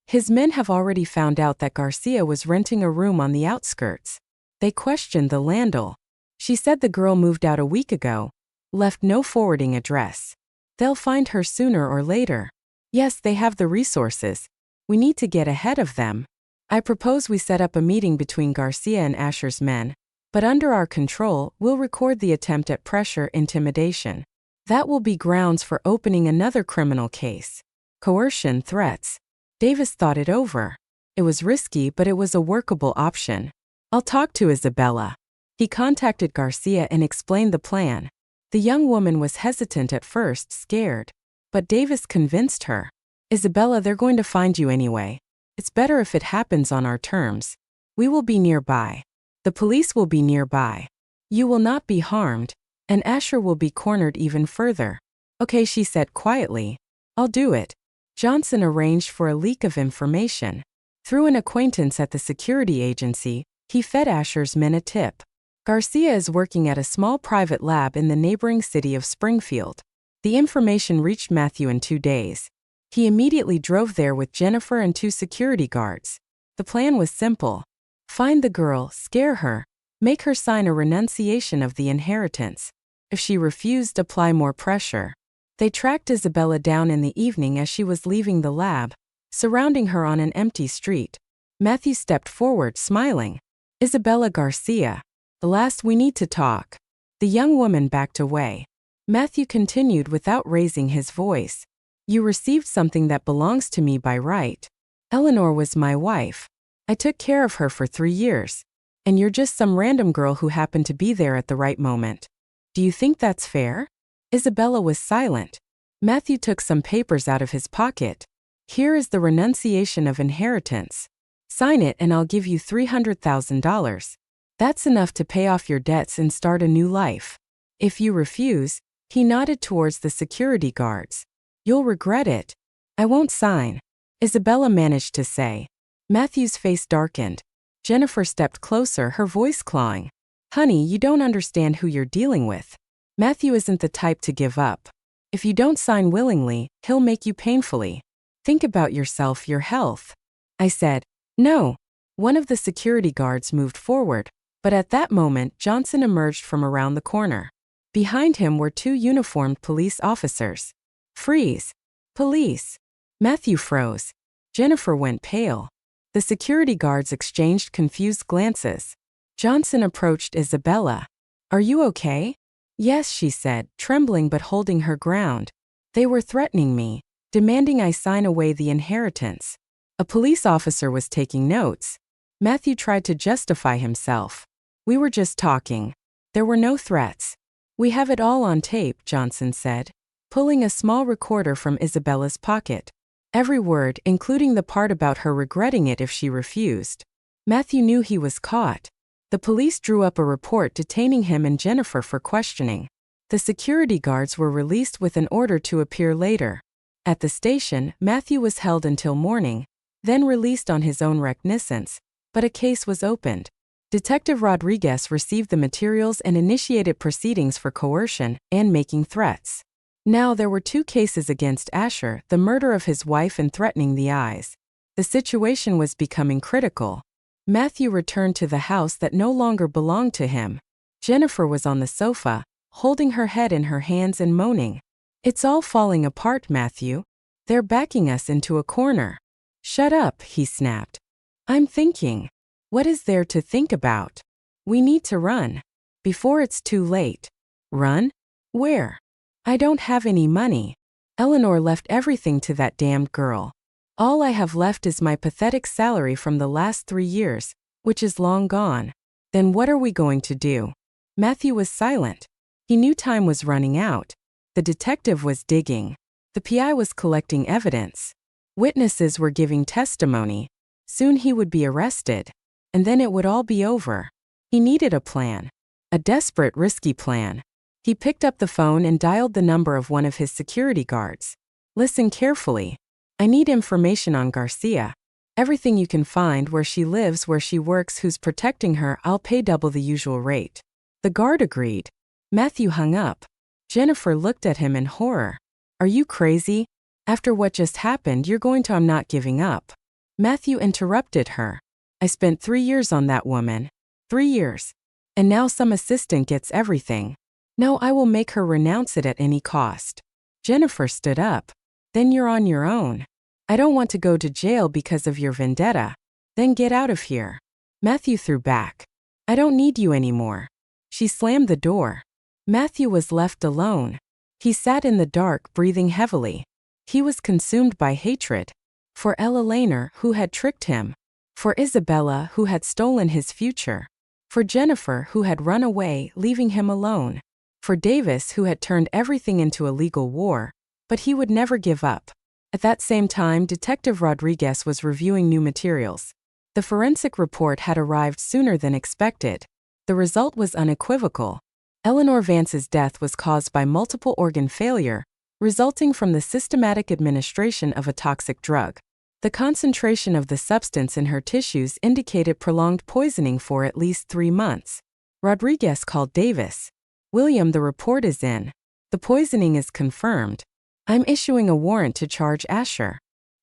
His men have already found out that Garcia was renting a room on the outskirts. They questioned the landlady. She said the girl moved out a week ago, left no forwarding address. They'll find her sooner or later. Yes, they have the resources. We need to get ahead of them. I propose we set up a meeting between Garcia and Asher's men, but under our control, we'll record the attempt at pressure intimidation. That will be grounds for opening another criminal case. Coercion, threats. Davis thought it over. It was risky, but it was a workable option. I'll talk to Isabella. He contacted Garcia and explained the plan. The young woman was hesitant at first, scared. But Davis convinced her. Isabella, they're going to find you anyway. It's better if it happens on our terms. We will be nearby. The police will be nearby. You will not be harmed, and Asher will be cornered even further. Okay, she said quietly. I'll do it. Johnson arranged for a leak of information. Through an acquaintance at the security agency, he fed Asher's men a tip. Garcia is working at a small private lab in the neighboring city of Springfield. The information reached Matthew in 2 days. He immediately drove there with Jennifer and 2 security guards. The plan was simple. Find the girl, scare her, make her sign a renunciation of the inheritance. If she refused, apply more pressure. They tracked Isabella down in the evening as she was leaving the lab, surrounding her on an empty street. Matthew stepped forward, smiling. Isabella Garcia. Alas, we need to talk. The young woman backed away. Matthew continued without raising his voice. You received something that belongs to me by right. Eleanor was my wife. I took care of her for 3 years. And you're just some random girl who happened to be there at the right moment. Do you think that's fair? Isabella was silent. Matthew took some papers out of his pocket. Here is the renunciation of inheritance. Sign it and I'll give you $300,000. That's enough to pay off your debts and start a new life. If you refuse, he nodded towards the security guards. You'll regret it. I won't sign. Isabella managed to say. Matthew's face darkened. Jennifer stepped closer, her voice clawing. Honey, you don't understand who you're dealing with. Matthew isn't the type to give up. If you don't sign willingly, he'll make you painfully. Think about yourself, your health. I said, no. One of the security guards moved forward, but at that moment Johnson emerged from around the corner. Behind him were 2 uniformed police officers. Freeze. Police. Matthew froze. Jennifer went pale. The security guards exchanged confused glances. Johnson approached Isabella. Are you okay? Yes, she said, trembling but holding her ground. They were threatening me, demanding I sign away the inheritance. A police officer was taking notes. Matthew tried to justify himself. We were just talking. There were no threats. We have it all on tape, Johnson said, pulling a small recorder from Isabella's pocket. Every word, including the part about her regretting it if she refused. Matthew knew he was caught. The police drew up a report detaining him and Jennifer for questioning. The security guards were released with an order to appear later. At the station, Matthew was held until morning, then released on his own recognizance, but a case was opened. Detective Rodriguez received the materials and initiated proceedings for coercion and making threats. Now there were 2 cases against Asher, the murder of his wife and threatening the eyes. The situation was becoming critical. Matthew returned to the house that no longer belonged to him. Jennifer was on the sofa, holding her head in her hands and moaning. It's all falling apart, Matthew. They're backing us into a corner. Shut up, he snapped. I'm thinking. What is there to think about? We need to run. Before it's too late. Run? Where? I don't have any money. Eleanor left everything to that damned girl. All I have left is my pathetic salary from the last 3 years, which is long gone. Then what are we going to do? Matthew was silent. He knew time was running out. The detective was digging. The PI was collecting evidence. Witnesses were giving testimony. Soon he would be arrested. And then it would all be over. He needed a plan. A desperate, risky plan. He picked up the phone and dialed the number of one of his security guards. Listen carefully. I need information on Garcia. Everything you can find, where she lives, where she works, who's protecting her. I'll pay double the usual rate. The guard agreed. Matthew hung up. Jennifer looked at him in horror. Are you crazy? After what just happened, you're going to... I'm not giving up. Matthew interrupted her. I spent 3 years on that woman. 3 years. And now some assistant gets everything. No, I will make her renounce it at any cost. Jennifer stood up. Then you're on your own. I don't want to go to jail because of your vendetta. Then get out of here. Matthew threw back. I don't need you anymore. She slammed the door. Matthew was left alone. He sat in the dark, breathing heavily. He was consumed by hatred. For Ella Lehner, who had tricked him. For Isabella, who had stolen his future. For Jennifer, who had run away, leaving him alone. For Davis, who had turned everything into a legal war. But he would never give up. At that same time, Detective Rodriguez was reviewing new materials. The forensic report had arrived sooner than expected. The result was unequivocal. Eleanor Vance's death was caused by multiple organ failure, resulting from the systematic administration of a toxic drug. The concentration of the substance in her tissues indicated prolonged poisoning for at least 3 months. Rodriguez called Davis. William, the report is in. The poisoning is confirmed. I'm issuing a warrant to charge Asher.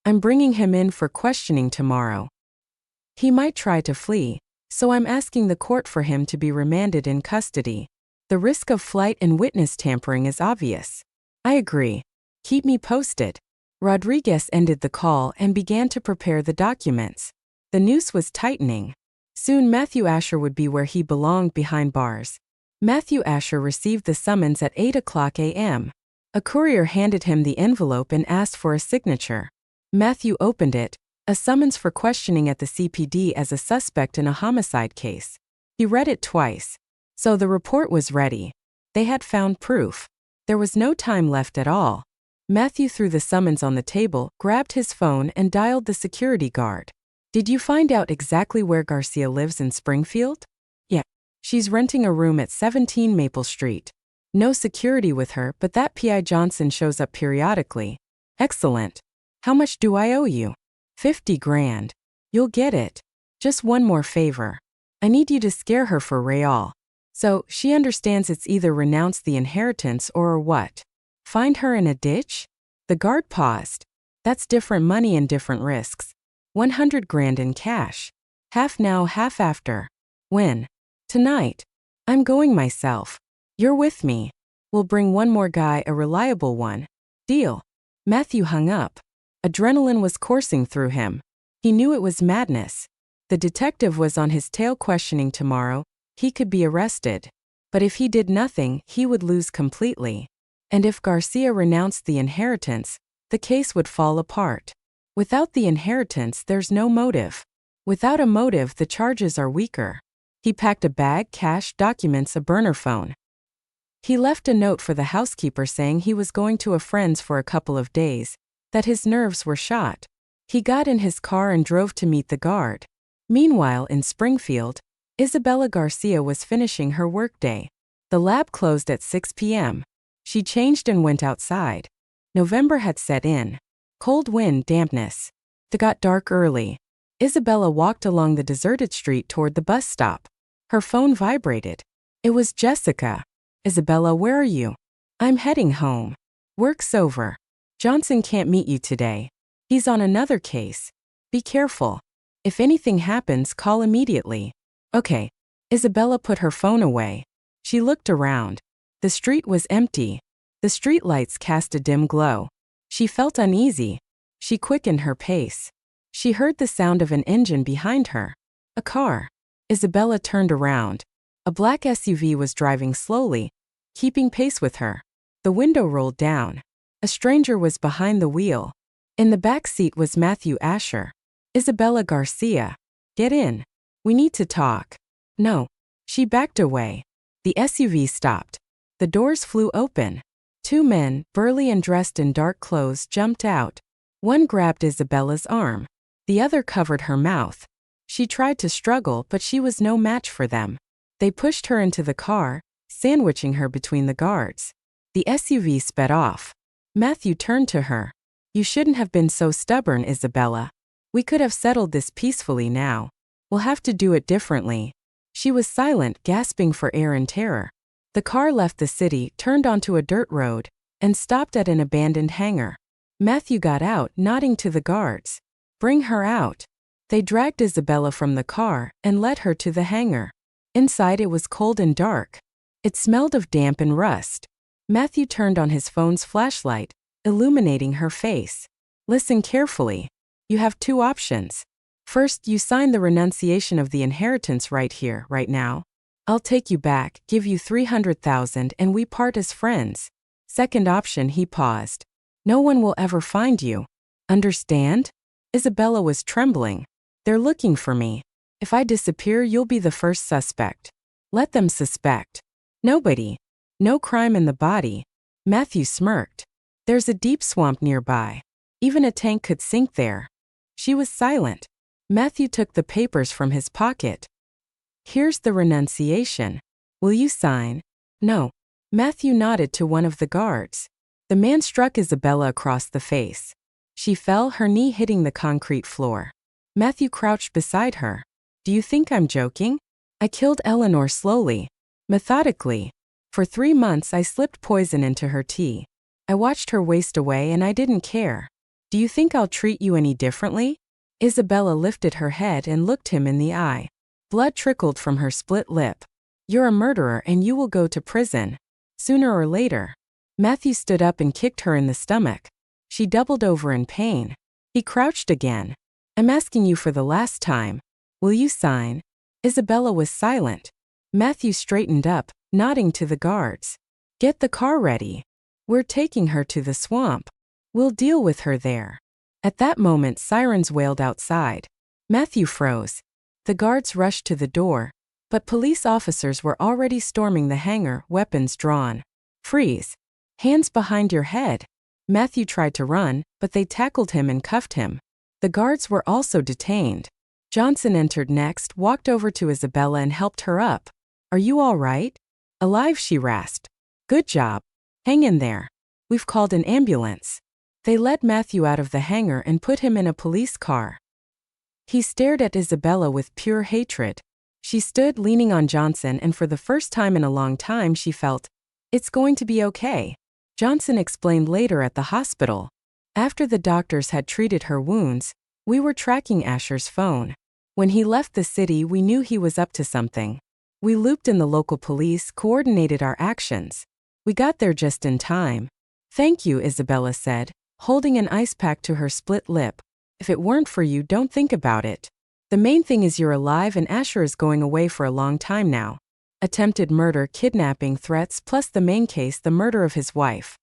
I'm bringing him in for questioning tomorrow. He might try to flee, so I'm asking the court for him to be remanded in custody. The risk of flight and witness tampering is obvious. I agree. Keep me posted. Rodriguez ended the call and began to prepare the documents. The noose was tightening. Soon Matthew Asher would be where he belonged, behind bars. Matthew Asher received the summons at 8:00 a.m. A courier handed him the envelope and asked for a signature. Matthew opened it, a summons for questioning at the CPD as a suspect in a homicide case. He read it twice. So the report was ready. They had found proof. There was no time left at all. Matthew threw the summons on the table, grabbed his phone, and dialed the security guard. Did you find out exactly where Garcia lives in Springfield? Yeah. She's renting a room at 17 Maple Street. No security with her, but that P.I. Johnson shows up periodically. Excellent. How much do I owe you? 50 grand. You'll get it. Just one more favor. I need you to scare her for Real. So, she understands it's either renounce the inheritance or what? Find her in a ditch? The guard paused. That's different money and different risks. 100 grand in cash. Half now, half after. When? Tonight. I'm going myself. You're with me. We'll bring one more guy, a reliable one. Deal. Matthew hung up. Adrenaline was coursing through him. He knew it was madness. The detective was on his tail questioning tomorrow. He could be arrested. But if he did nothing, he would lose completely. And if Garcia renounced the inheritance, the case would fall apart. Without the inheritance, there's no motive. Without a motive, the charges are weaker. He packed a bag, cash, documents, a burner phone. He left a note for the housekeeper saying he was going to a friend's for a couple of days, that his nerves were shot. He got in his car and drove to meet the guard. Meanwhile, in Springfield, Isabella Garcia was finishing her workday. The lab closed at 6 p.m. She changed and went outside. November had set in. Cold wind, dampness. It got dark early. Isabella walked along the deserted street toward the bus stop. Her phone vibrated. It was Jessica. Isabella, where are you? I'm heading home. Work's over. Johnson can't meet you today. He's on another case. Be careful. If anything happens, call immediately. Okay. Isabella put her phone away. She looked around. The street was empty. The streetlights cast a dim glow. She felt uneasy. She quickened her pace. She heard the sound of an engine behind her. A car. Isabella turned around. A black SUV was driving slowly, keeping pace with her. The window rolled down. A stranger was behind the wheel. In the back seat was Matthew Asher. Isabella Garcia. Get in. We need to talk. No. She backed away. The SUV stopped. The doors flew open. 2 men, burly and dressed in dark clothes, jumped out. One grabbed Isabella's arm. The other covered her mouth. She tried to struggle, but she was no match for them. They pushed her into the car, sandwiching her between the guards. The SUV sped off. Matthew turned to her. You shouldn't have been so stubborn, Isabella. We could have settled this peacefully now. We'll have to do it differently. She was silent, gasping for air in terror. The car left the city, turned onto a dirt road, and stopped at an abandoned hangar. Matthew got out, nodding to the guards. Bring her out. They dragged Isabella from the car and led her to the hangar. Inside it was cold and dark. It smelled of damp and rust. Matthew turned on his phone's flashlight, illuminating her face. Listen carefully. You have two options. First, you sign the renunciation of the inheritance right here, right now. I'll take you back, give you $300,000, and we part as friends. Second option, he paused. No one will ever find you. Understand? Isabella was trembling. They're looking for me. If I disappear, you'll be the first suspect. Let them suspect. Nobody. No crime in the body. Matthew smirked. There's a deep swamp nearby. Even a tank could sink there. She was silent. Matthew took the papers from his pocket. Here's the renunciation. Will you sign? No. Matthew nodded to one of the guards. The man struck Isabella across the face. She fell, her knee hitting the concrete floor. Matthew crouched beside her. Do you think I'm joking? I killed Eleanor slowly, methodically. For 3 months I slipped poison into her tea. I watched her waste away and I didn't care. Do you think I'll treat you any differently? Isabella lifted her head and looked him in the eye. Blood trickled from her split lip. You're a murderer and you will go to prison. Sooner or later. Matthew stood up and kicked her in the stomach. She doubled over in pain. He crouched again. I'm asking you for the last time. Will you sign? Isabella was silent. Matthew straightened up, nodding to the guards. Get the car ready. We're taking her to the swamp. We'll deal with her there. At that moment, sirens wailed outside. Matthew froze. The guards rushed to the door, but police officers were already storming the hangar, weapons drawn. Freeze. Hands behind your head. Matthew tried to run, but they tackled him and cuffed him. The guards were also detained. Johnson entered next, walked over to Isabella and helped her up. Are you all right? Alive, she rasped. Good job. Hang in there. We've called an ambulance. They led Matthew out of the hangar and put him in a police car. He stared at Isabella with pure hatred. She stood leaning on Johnson, and for the first time in a long time she felt, it's going to be okay. Johnson explained later at the hospital. After the doctors had treated her wounds, we were tracking Asher's phone. When he left the city, we knew he was up to something. We looped in the local police, coordinated our actions. We got there just in time. Thank you, Isabella said, holding an ice pack to her split lip. If it weren't for you, don't think about it. The main thing is you're alive and Asher is going away for a long time now. Attempted murder, kidnapping, threats, plus the main case, the murder of his wife.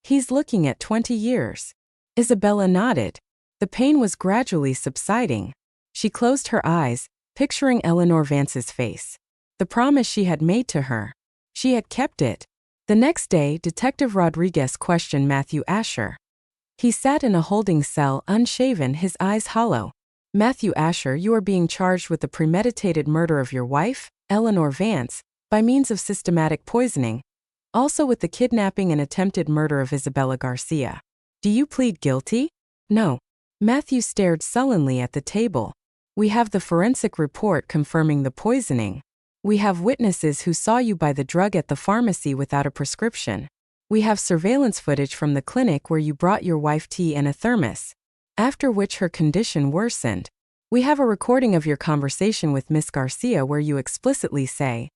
He's looking at 20 years. Isabella nodded. The pain was gradually subsiding. She closed her eyes, picturing Eleanor Vance's face. The promise she had made to her. She had kept it. The next day, Detective Rodriguez questioned Matthew Asher. He sat in a holding cell, unshaven, his eyes hollow. Matthew Asher, you are being charged with the premeditated murder of your wife, Eleanor Vance, by means of systematic poisoning, also with the kidnapping and attempted murder of Isabella Garcia. Do you plead guilty? No. Matthew stared sullenly at the table. We have the forensic report confirming the poisoning. We have witnesses who saw you buy the drug at the pharmacy without a prescription. We have surveillance footage from the clinic where you brought your wife tea and a thermos, after which her condition worsened. We have a recording of your conversation with Miss Garcia where you explicitly say,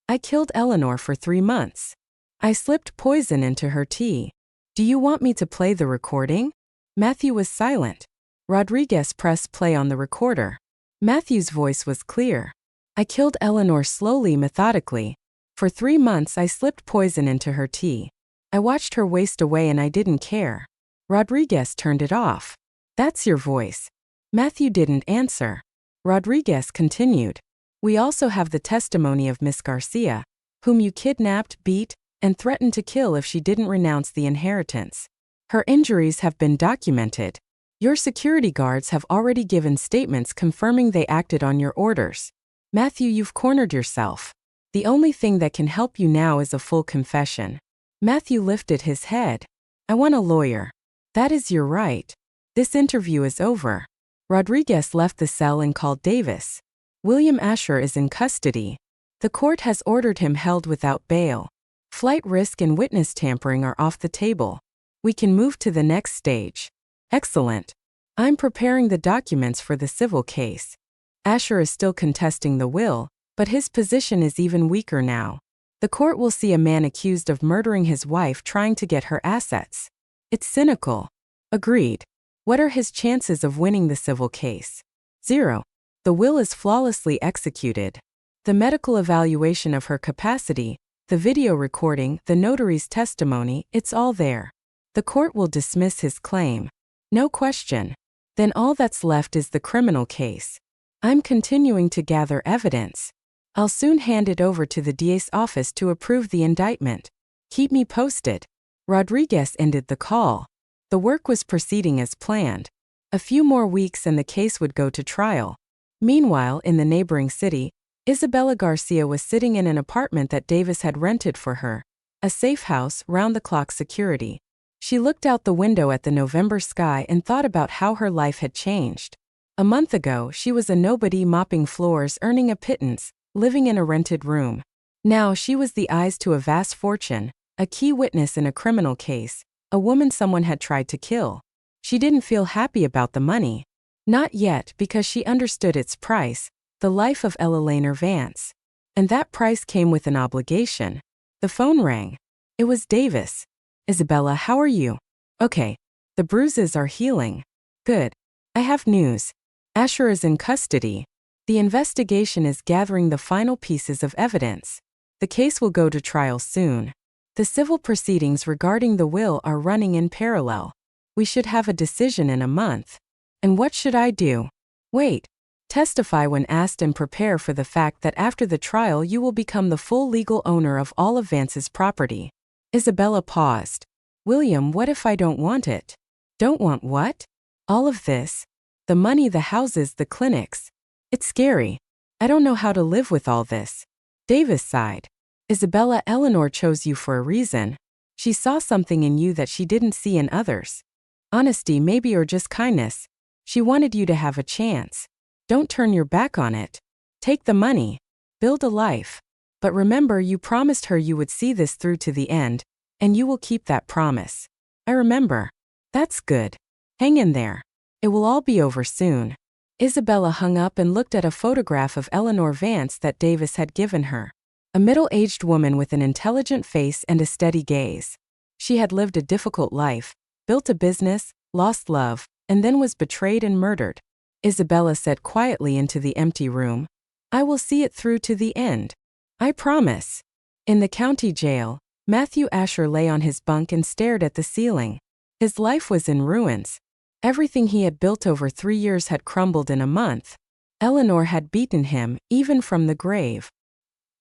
I killed Eleanor for 3 months. I slipped poison into her tea. Do you want me to play the recording? Matthew was silent. Rodriguez pressed play on the recorder. Matthew's voice was clear. I killed Eleanor slowly, methodically. For 3 months I slipped poison into her tea. I watched her waste away and I didn't care. Rodriguez turned it off. That's your voice. Matthew didn't answer. Rodriguez continued. We also have the testimony of Miss Garcia, whom you kidnapped, beat, and threatened to kill if she didn't renounce the inheritance. Her injuries have been documented. Your security guards have already given statements confirming they acted on your orders. Matthew, you've cornered yourself. The only thing that can help you now is a full confession. Matthew lifted his head. I want a lawyer. That is your right. This interview is over. Rodriguez left the cell and called Davis. William Asher is in custody. The court has ordered him held without bail. Flight risk and witness tampering are off the table. We can move to the next stage. Excellent. I'm preparing the documents for the civil case. Asher is still contesting the will, but his position is even weaker now. The court will see a man accused of murdering his wife trying to get her assets. It's cynical. Agreed. What are his chances of winning the civil case? 0. The will is flawlessly executed. The medical evaluation of her capacity, the video recording, the notary's testimony, it's all there. The court will dismiss his claim. No question. Then all that's left is the criminal case. I'm continuing to gather evidence. I'll soon hand it over to the DA's office to approve the indictment. Keep me posted. Rodriguez ended the call. The work was proceeding as planned. A few more weeks and the case would go to trial. Meanwhile, in the neighboring city, Isabella Garcia was sitting in an apartment that Davis had rented for her, a safe house, round-the-clock security. She looked out the window at the November sky and thought about how her life had changed. A month ago, she was a nobody mopping floors, earning a pittance, living in a rented room. Now she was the eyes to a vast fortune, a key witness in a criminal case, a woman someone had tried to kill. She didn't feel happy about the money. Not yet, because she understood its price, the life of Ella Lehner Vance. And that price came with an obligation. The phone rang. It was Davis. Isabella, how are you? Okay. The bruises are healing. Good. I have news. Asher is in custody. The investigation is gathering the final pieces of evidence. The case will go to trial soon. The civil proceedings regarding the will are running in parallel. We should have a decision in a month. And what should I do? Wait. Testify when asked and prepare for the fact that after the trial you will become the full legal owner of all of Vance's property. Isabella paused. William, what if I don't want it? Don't want what? All of this. The money, the houses, the clinics. It's scary. I don't know how to live with all this. Davis sighed. Isabella, Eleanor chose you for a reason. She saw something in you that she didn't see in others. Honesty maybe, or just kindness. She wanted you to have a chance. Don't turn your back on it. Take the money. Build a life. But remember, you promised her you would see this through to the end, and you will keep that promise. I remember. That's good. Hang in there. It will all be over soon. Isabella hung up and looked at a photograph of Eleanor Vance that Davis had given her. A middle-aged woman with an intelligent face and a steady gaze. She had lived a difficult life, built a business, lost love, and then was betrayed and murdered. Isabella said quietly into the empty room, I will see it through to the end. I promise. In the county jail, Matthew Asher lay on his bunk and stared at the ceiling. His life was in ruins. Everything he had built over 3 years had crumbled in a month. Eleanor had beaten him, even from the grave.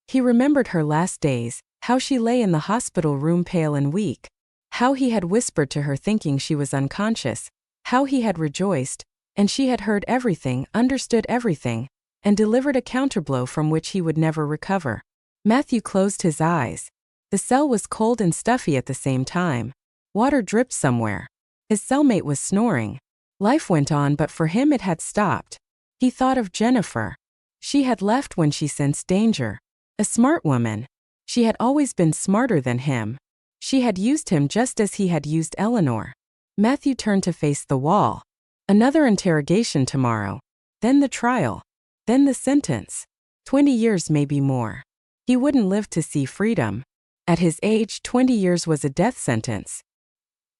He remembered her last days, how she lay in the hospital room pale and weak, how he had whispered to her thinking she was unconscious, how he had rejoiced, and she had heard everything, understood everything, and delivered a counterblow from which he would never recover. Matthew closed his eyes. The cell was cold and stuffy at the same time. Water dripped somewhere. His cellmate was snoring. Life went on, but for him it had stopped. He thought of Jennifer. She had left when she sensed danger. A smart woman. She had always been smarter than him. She had used him just as he had used Eleanor. Matthew turned to face the wall. Another interrogation tomorrow. Then the trial. Then the sentence. 20 years, maybe more. He wouldn't live to see freedom. At his age, 20 years was a death sentence.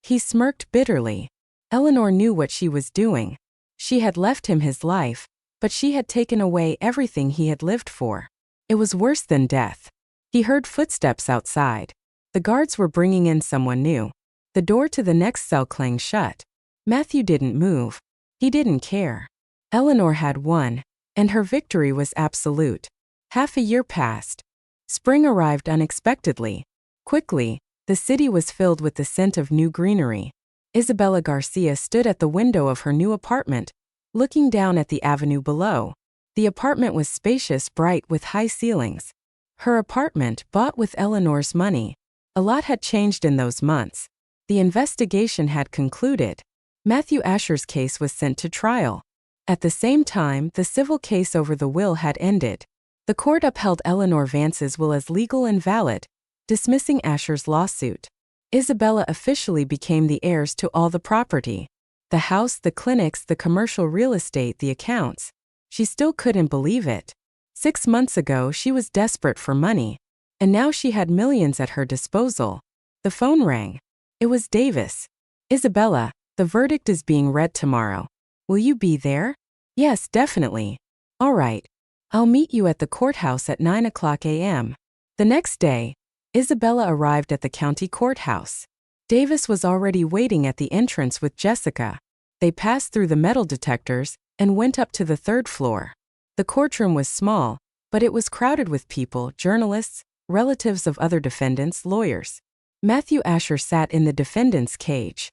He smirked bitterly. Eleanor knew what she was doing. She had left him his life, but she had taken away everything he had lived for. It was worse than death. He heard footsteps outside. The guards were bringing in someone new. The door to the next cell clanged shut. Matthew didn't move. He didn't care. Eleanor had won, and her victory was absolute. Half a year passed. Spring arrived unexpectedly. Quickly, the city was filled with the scent of new greenery. Isabella Garcia stood at the window of her new apartment, looking down at the avenue below. The apartment was spacious, bright, with high ceilings. Her apartment, bought with Eleanor's money. A lot had changed in those months. The investigation had concluded. Matthew Asher's case was sent to trial. At the same time, the civil case over the will had ended. The court upheld Eleanor Vance's will as legal and valid, dismissing Asher's lawsuit. Isabella officially became the heirs to all the property. The house, the clinics, the commercial real estate, the accounts. She still couldn't believe it. 6 months ago she was desperate for money, and now she had millions at her disposal. The phone rang. It was Davis. "Isabella, the verdict is being read tomorrow. Will you be there?" "Yes, definitely." "All right. I'll meet you at the courthouse at 9 a.m. The next day, Isabella arrived at the county courthouse. Davis was already waiting at the entrance with Jessica. They passed through the metal detectors and went up to the 3rd floor. The courtroom was small, but it was crowded with people, journalists, relatives of other defendants, lawyers. Matthew Asher sat in the defendant's cage.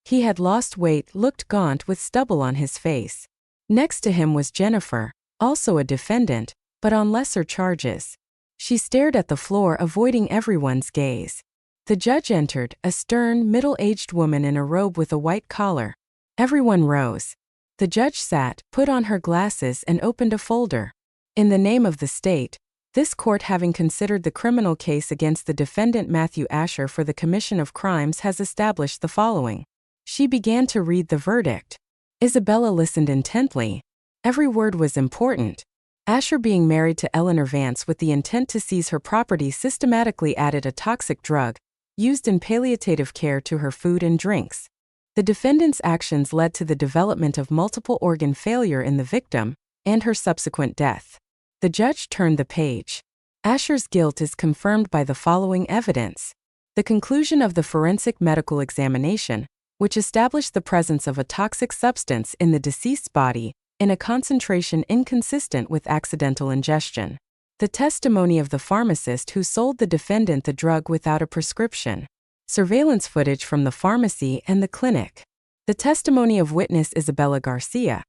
He had lost weight, looked gaunt, with stubble on his face. Next to him was Jennifer, also a defendant, but on lesser charges. She stared at the floor, avoiding everyone's gaze. The judge entered, a stern, middle-aged woman in a robe with a white collar. Everyone rose. The judge sat, put on her glasses, and opened a folder. In the name of the state, this court, having considered the criminal case against the defendant Matthew Asher for the commission of crimes, has established the following. She began to read the verdict. Isabella listened intently. Every word was important. Asher, being married to Eleanor Vance with the intent to seize her property, systematically added a toxic drug, used in palliative care, to her food and drinks. The defendant's actions led to the development of multiple organ failure in the victim, and her subsequent death. The judge turned the page. Asher's guilt is confirmed by the following evidence. The conclusion of the forensic medical examination, which established the presence of a toxic substance in the deceased's body, in a concentration inconsistent with accidental ingestion. The testimony of the pharmacist who sold the defendant the drug without a prescription. Surveillance footage from the pharmacy and the clinic. The testimony of witness Isabella Garcia.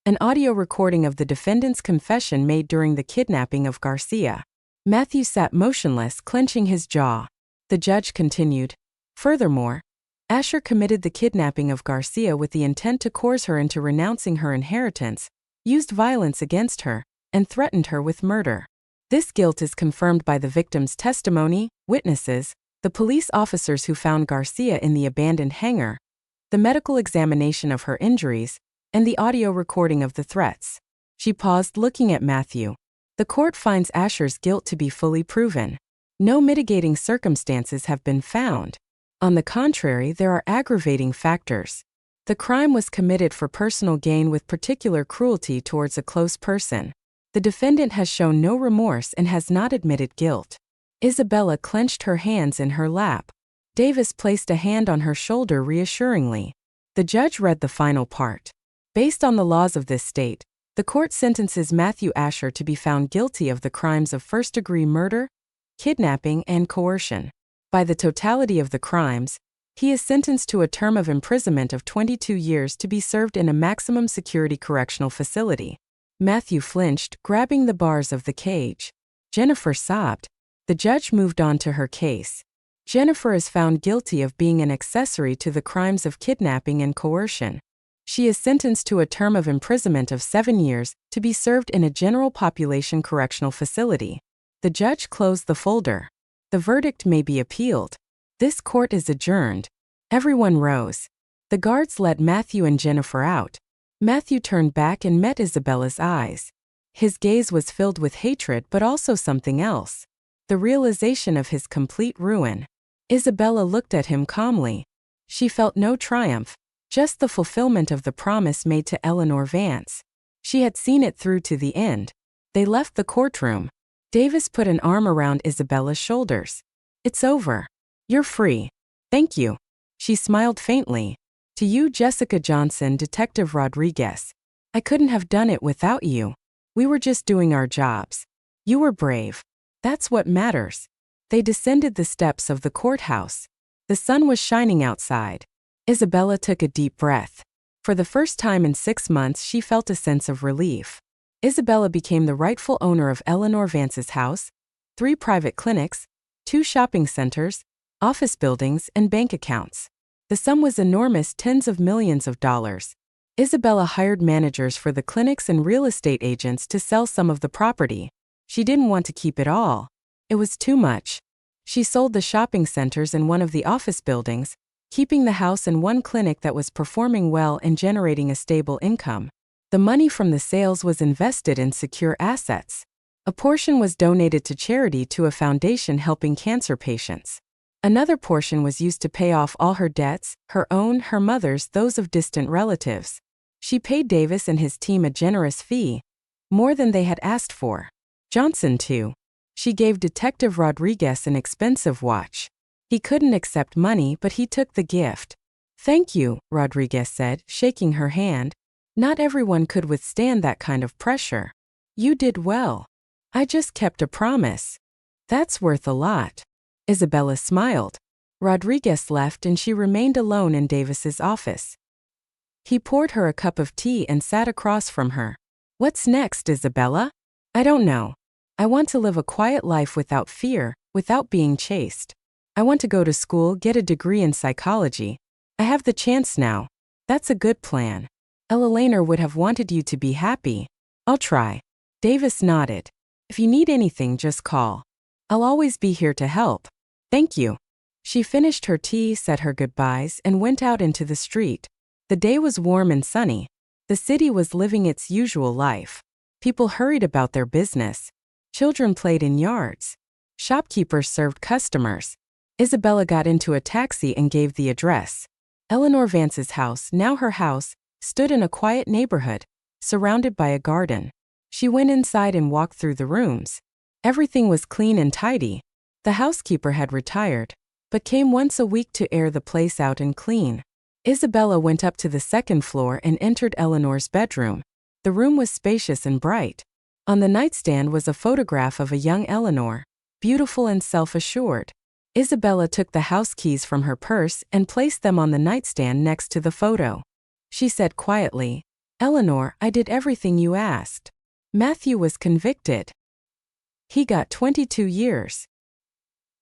An audio recording of the defendant's confession made during the kidnapping of Garcia. Matthew sat motionless, clenching his jaw. The judge continued. Furthermore, Asher committed the kidnapping of Garcia with the intent to coerce her into renouncing her inheritance, used violence against her, and threatened her with murder. This guilt is confirmed by the victim's testimony, witnesses, the police officers who found Garcia in the abandoned hangar, the medical examination of her injuries, and the audio recording of the threats. She paused, looking at Matthew. The court finds Asher's guilt to be fully proven. No mitigating circumstances have been found. On the contrary, there are aggravating factors. The crime was committed for personal gain with particular cruelty towards a close person. The defendant has shown no remorse and has not admitted guilt. Isabella clenched her hands in her lap. Davis placed a hand on her shoulder reassuringly. The judge read the final part. Based on the laws of this state, the court sentences Matthew Asher to be found guilty of the crimes of first-degree murder, kidnapping, and coercion. By the totality of the crimes, he is sentenced to a term of imprisonment of 22 years to be served in a maximum security correctional facility. Matthew flinched, grabbing the bars of the cage. Jennifer sobbed. The judge moved on to her case. Jennifer is found guilty of being an accessory to the crimes of kidnapping and coercion. She is sentenced to a term of imprisonment of 7 years to be served in a general population correctional facility. The judge closed the folder. The verdict may be appealed. This court is adjourned. Everyone rose. The guards let Matthew and Jennifer out. Matthew turned back and met Isabella's eyes. His gaze was filled with hatred, but also something else. The realization of his complete ruin. Isabella looked at him calmly. She felt no triumph, just the fulfillment of the promise made to Eleanor Vance. She had seen it through to the end. They left the courtroom. Davis put an arm around Isabella's shoulders. "It's over. You're free. Thank you." She smiled faintly. "To you, Jessica Johnson, Detective Rodriguez. I couldn't have done it without you. We were just doing our jobs. You were brave. That's what matters." They descended the steps of the courthouse. The sun was shining outside. Isabella took a deep breath. For the first time in 6 months, she felt a sense of relief. Isabella became the rightful owner of Eleanor Vance's house, 3 private clinics, 2 shopping centers, office buildings, and bank accounts. The sum was enormous, tens of millions of dollars. Isabella hired managers for the clinics and real estate agents to sell some of the property. She didn't want to keep it all. It was too much. She sold the shopping centers and one of the office buildings, keeping the house and 1 clinic that was performing well and generating a stable income. The money from the sales was invested in secure assets. A portion was donated to charity to a foundation helping cancer patients. Another portion was used to pay off all her debts, her own, her mother's, those of distant relatives. She paid Davis and his team a generous fee, more than they had asked for. Johnson, too. She gave Detective Rodriguez an expensive watch. He couldn't accept money, but he took the gift. "Thank you," Rodriguez said, shaking her hand. "Not everyone could withstand that kind of pressure. You did well. I just kept a promise. That's worth a lot." Isabella smiled. Rodriguez left and she remained alone in Davis's office. He poured her a cup of tea and sat across from her. "What's next, Isabella?" "I don't know. I want to live a quiet life without fear, without being chased. I want to go to school, get a degree in psychology. I have the chance now. That's a good plan. Ella Laner would have wanted you to be happy. I'll try." Davis nodded. "If you need anything, just call. I'll always be here to help." "Thank you." She finished her tea, said her goodbyes, and went out into the street. The day was warm and sunny. The city was living its usual life. People hurried about their business. Children played in yards. Shopkeepers served customers. Isabella got into a taxi and gave the address. Eleanor Vance's house, now her house, stood in a quiet neighborhood, surrounded by a garden. She went inside and walked through the rooms. Everything was clean and tidy. The housekeeper had retired, but came once a week to air the place out and clean. Isabella went up to the 2nd floor and entered Eleanor's bedroom. The room was spacious and bright. On the nightstand was a photograph of a young Eleanor, beautiful and self-assured. Isabella took the house keys from her purse and placed them on the nightstand next to the photo. She said quietly, "Eleanor, I did everything you asked. Matthew was convicted. He got 22 years.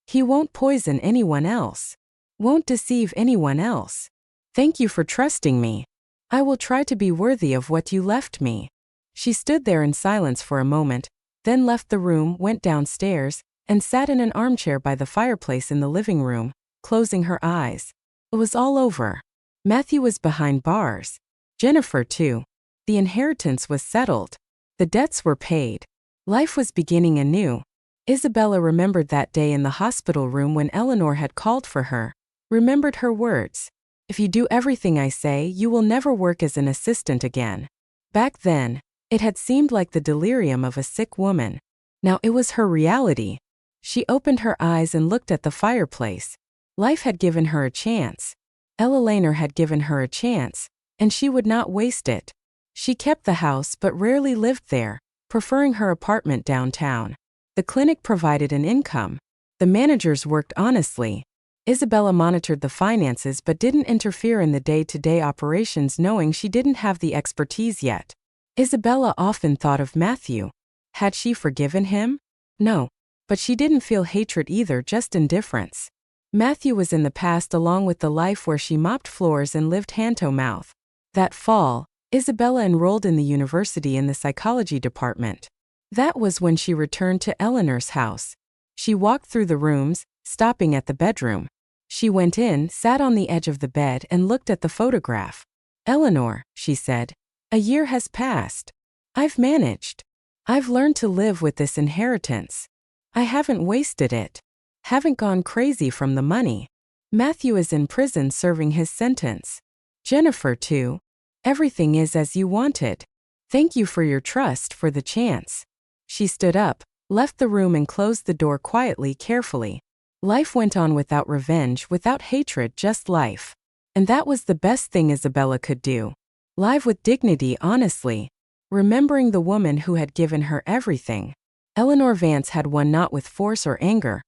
He won't poison anyone else. Won't deceive anyone else. Thank you for trusting me. I will try to be worthy of what you left me." She stood there in silence for a moment, then left the room, went downstairs, and sat in an armchair by the fireplace in the living room, closing her eyes. It was all over. Matthew was behind bars. Jennifer, too. The inheritance was settled. The debts were paid. Life was beginning anew. Isabella remembered that day in the hospital room when Eleanor had called for her, remembered her words. "If you do everything I say, you will never work as an assistant again." Back then, it had seemed like the delirium of a sick woman. Now it was her reality. She opened her eyes and looked at the fireplace. Life had given her a chance. Ella Laner had given her a chance, and she would not waste it. She kept the house but rarely lived there, preferring her apartment downtown. The clinic provided an income. The managers worked honestly. Isabella monitored the finances but didn't interfere in the day-to-day operations, knowing she didn't have the expertise yet. Isabella often thought of Matthew. Had she forgiven him? No. But she didn't feel hatred either, just indifference. Matthew was in the past, along with the life where she mopped floors and lived hand-to-mouth. That fall, Isabella enrolled in the university in the psychology department. That was when she returned to Eleanor's house. She walked through the rooms, stopping at the bedroom. She went in, sat on the edge of the bed, and looked at the photograph. "Eleanor," she said, "a year has passed. I've managed. I've learned to live with this inheritance. I haven't wasted it. Haven't gone crazy from the money. Matthew is in prison serving his sentence. Jennifer, too. Everything is as you wanted. Thank you for your trust, for the chance." She stood up, left the room, and closed the door quietly, carefully. Life went on without revenge, without hatred, just life. And that was the best thing Isabella could do. Live with dignity, honestly, remembering the woman who had given her everything. Eleanor Vance had won not with force or anger,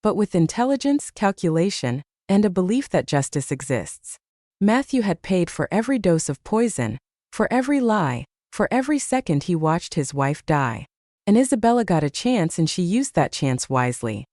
but with intelligence, calculation, and a belief that justice exists. Matthew had paid for every dose of poison, for every lie, for every second he watched his wife die. And Isabella got a chance and she used that chance wisely.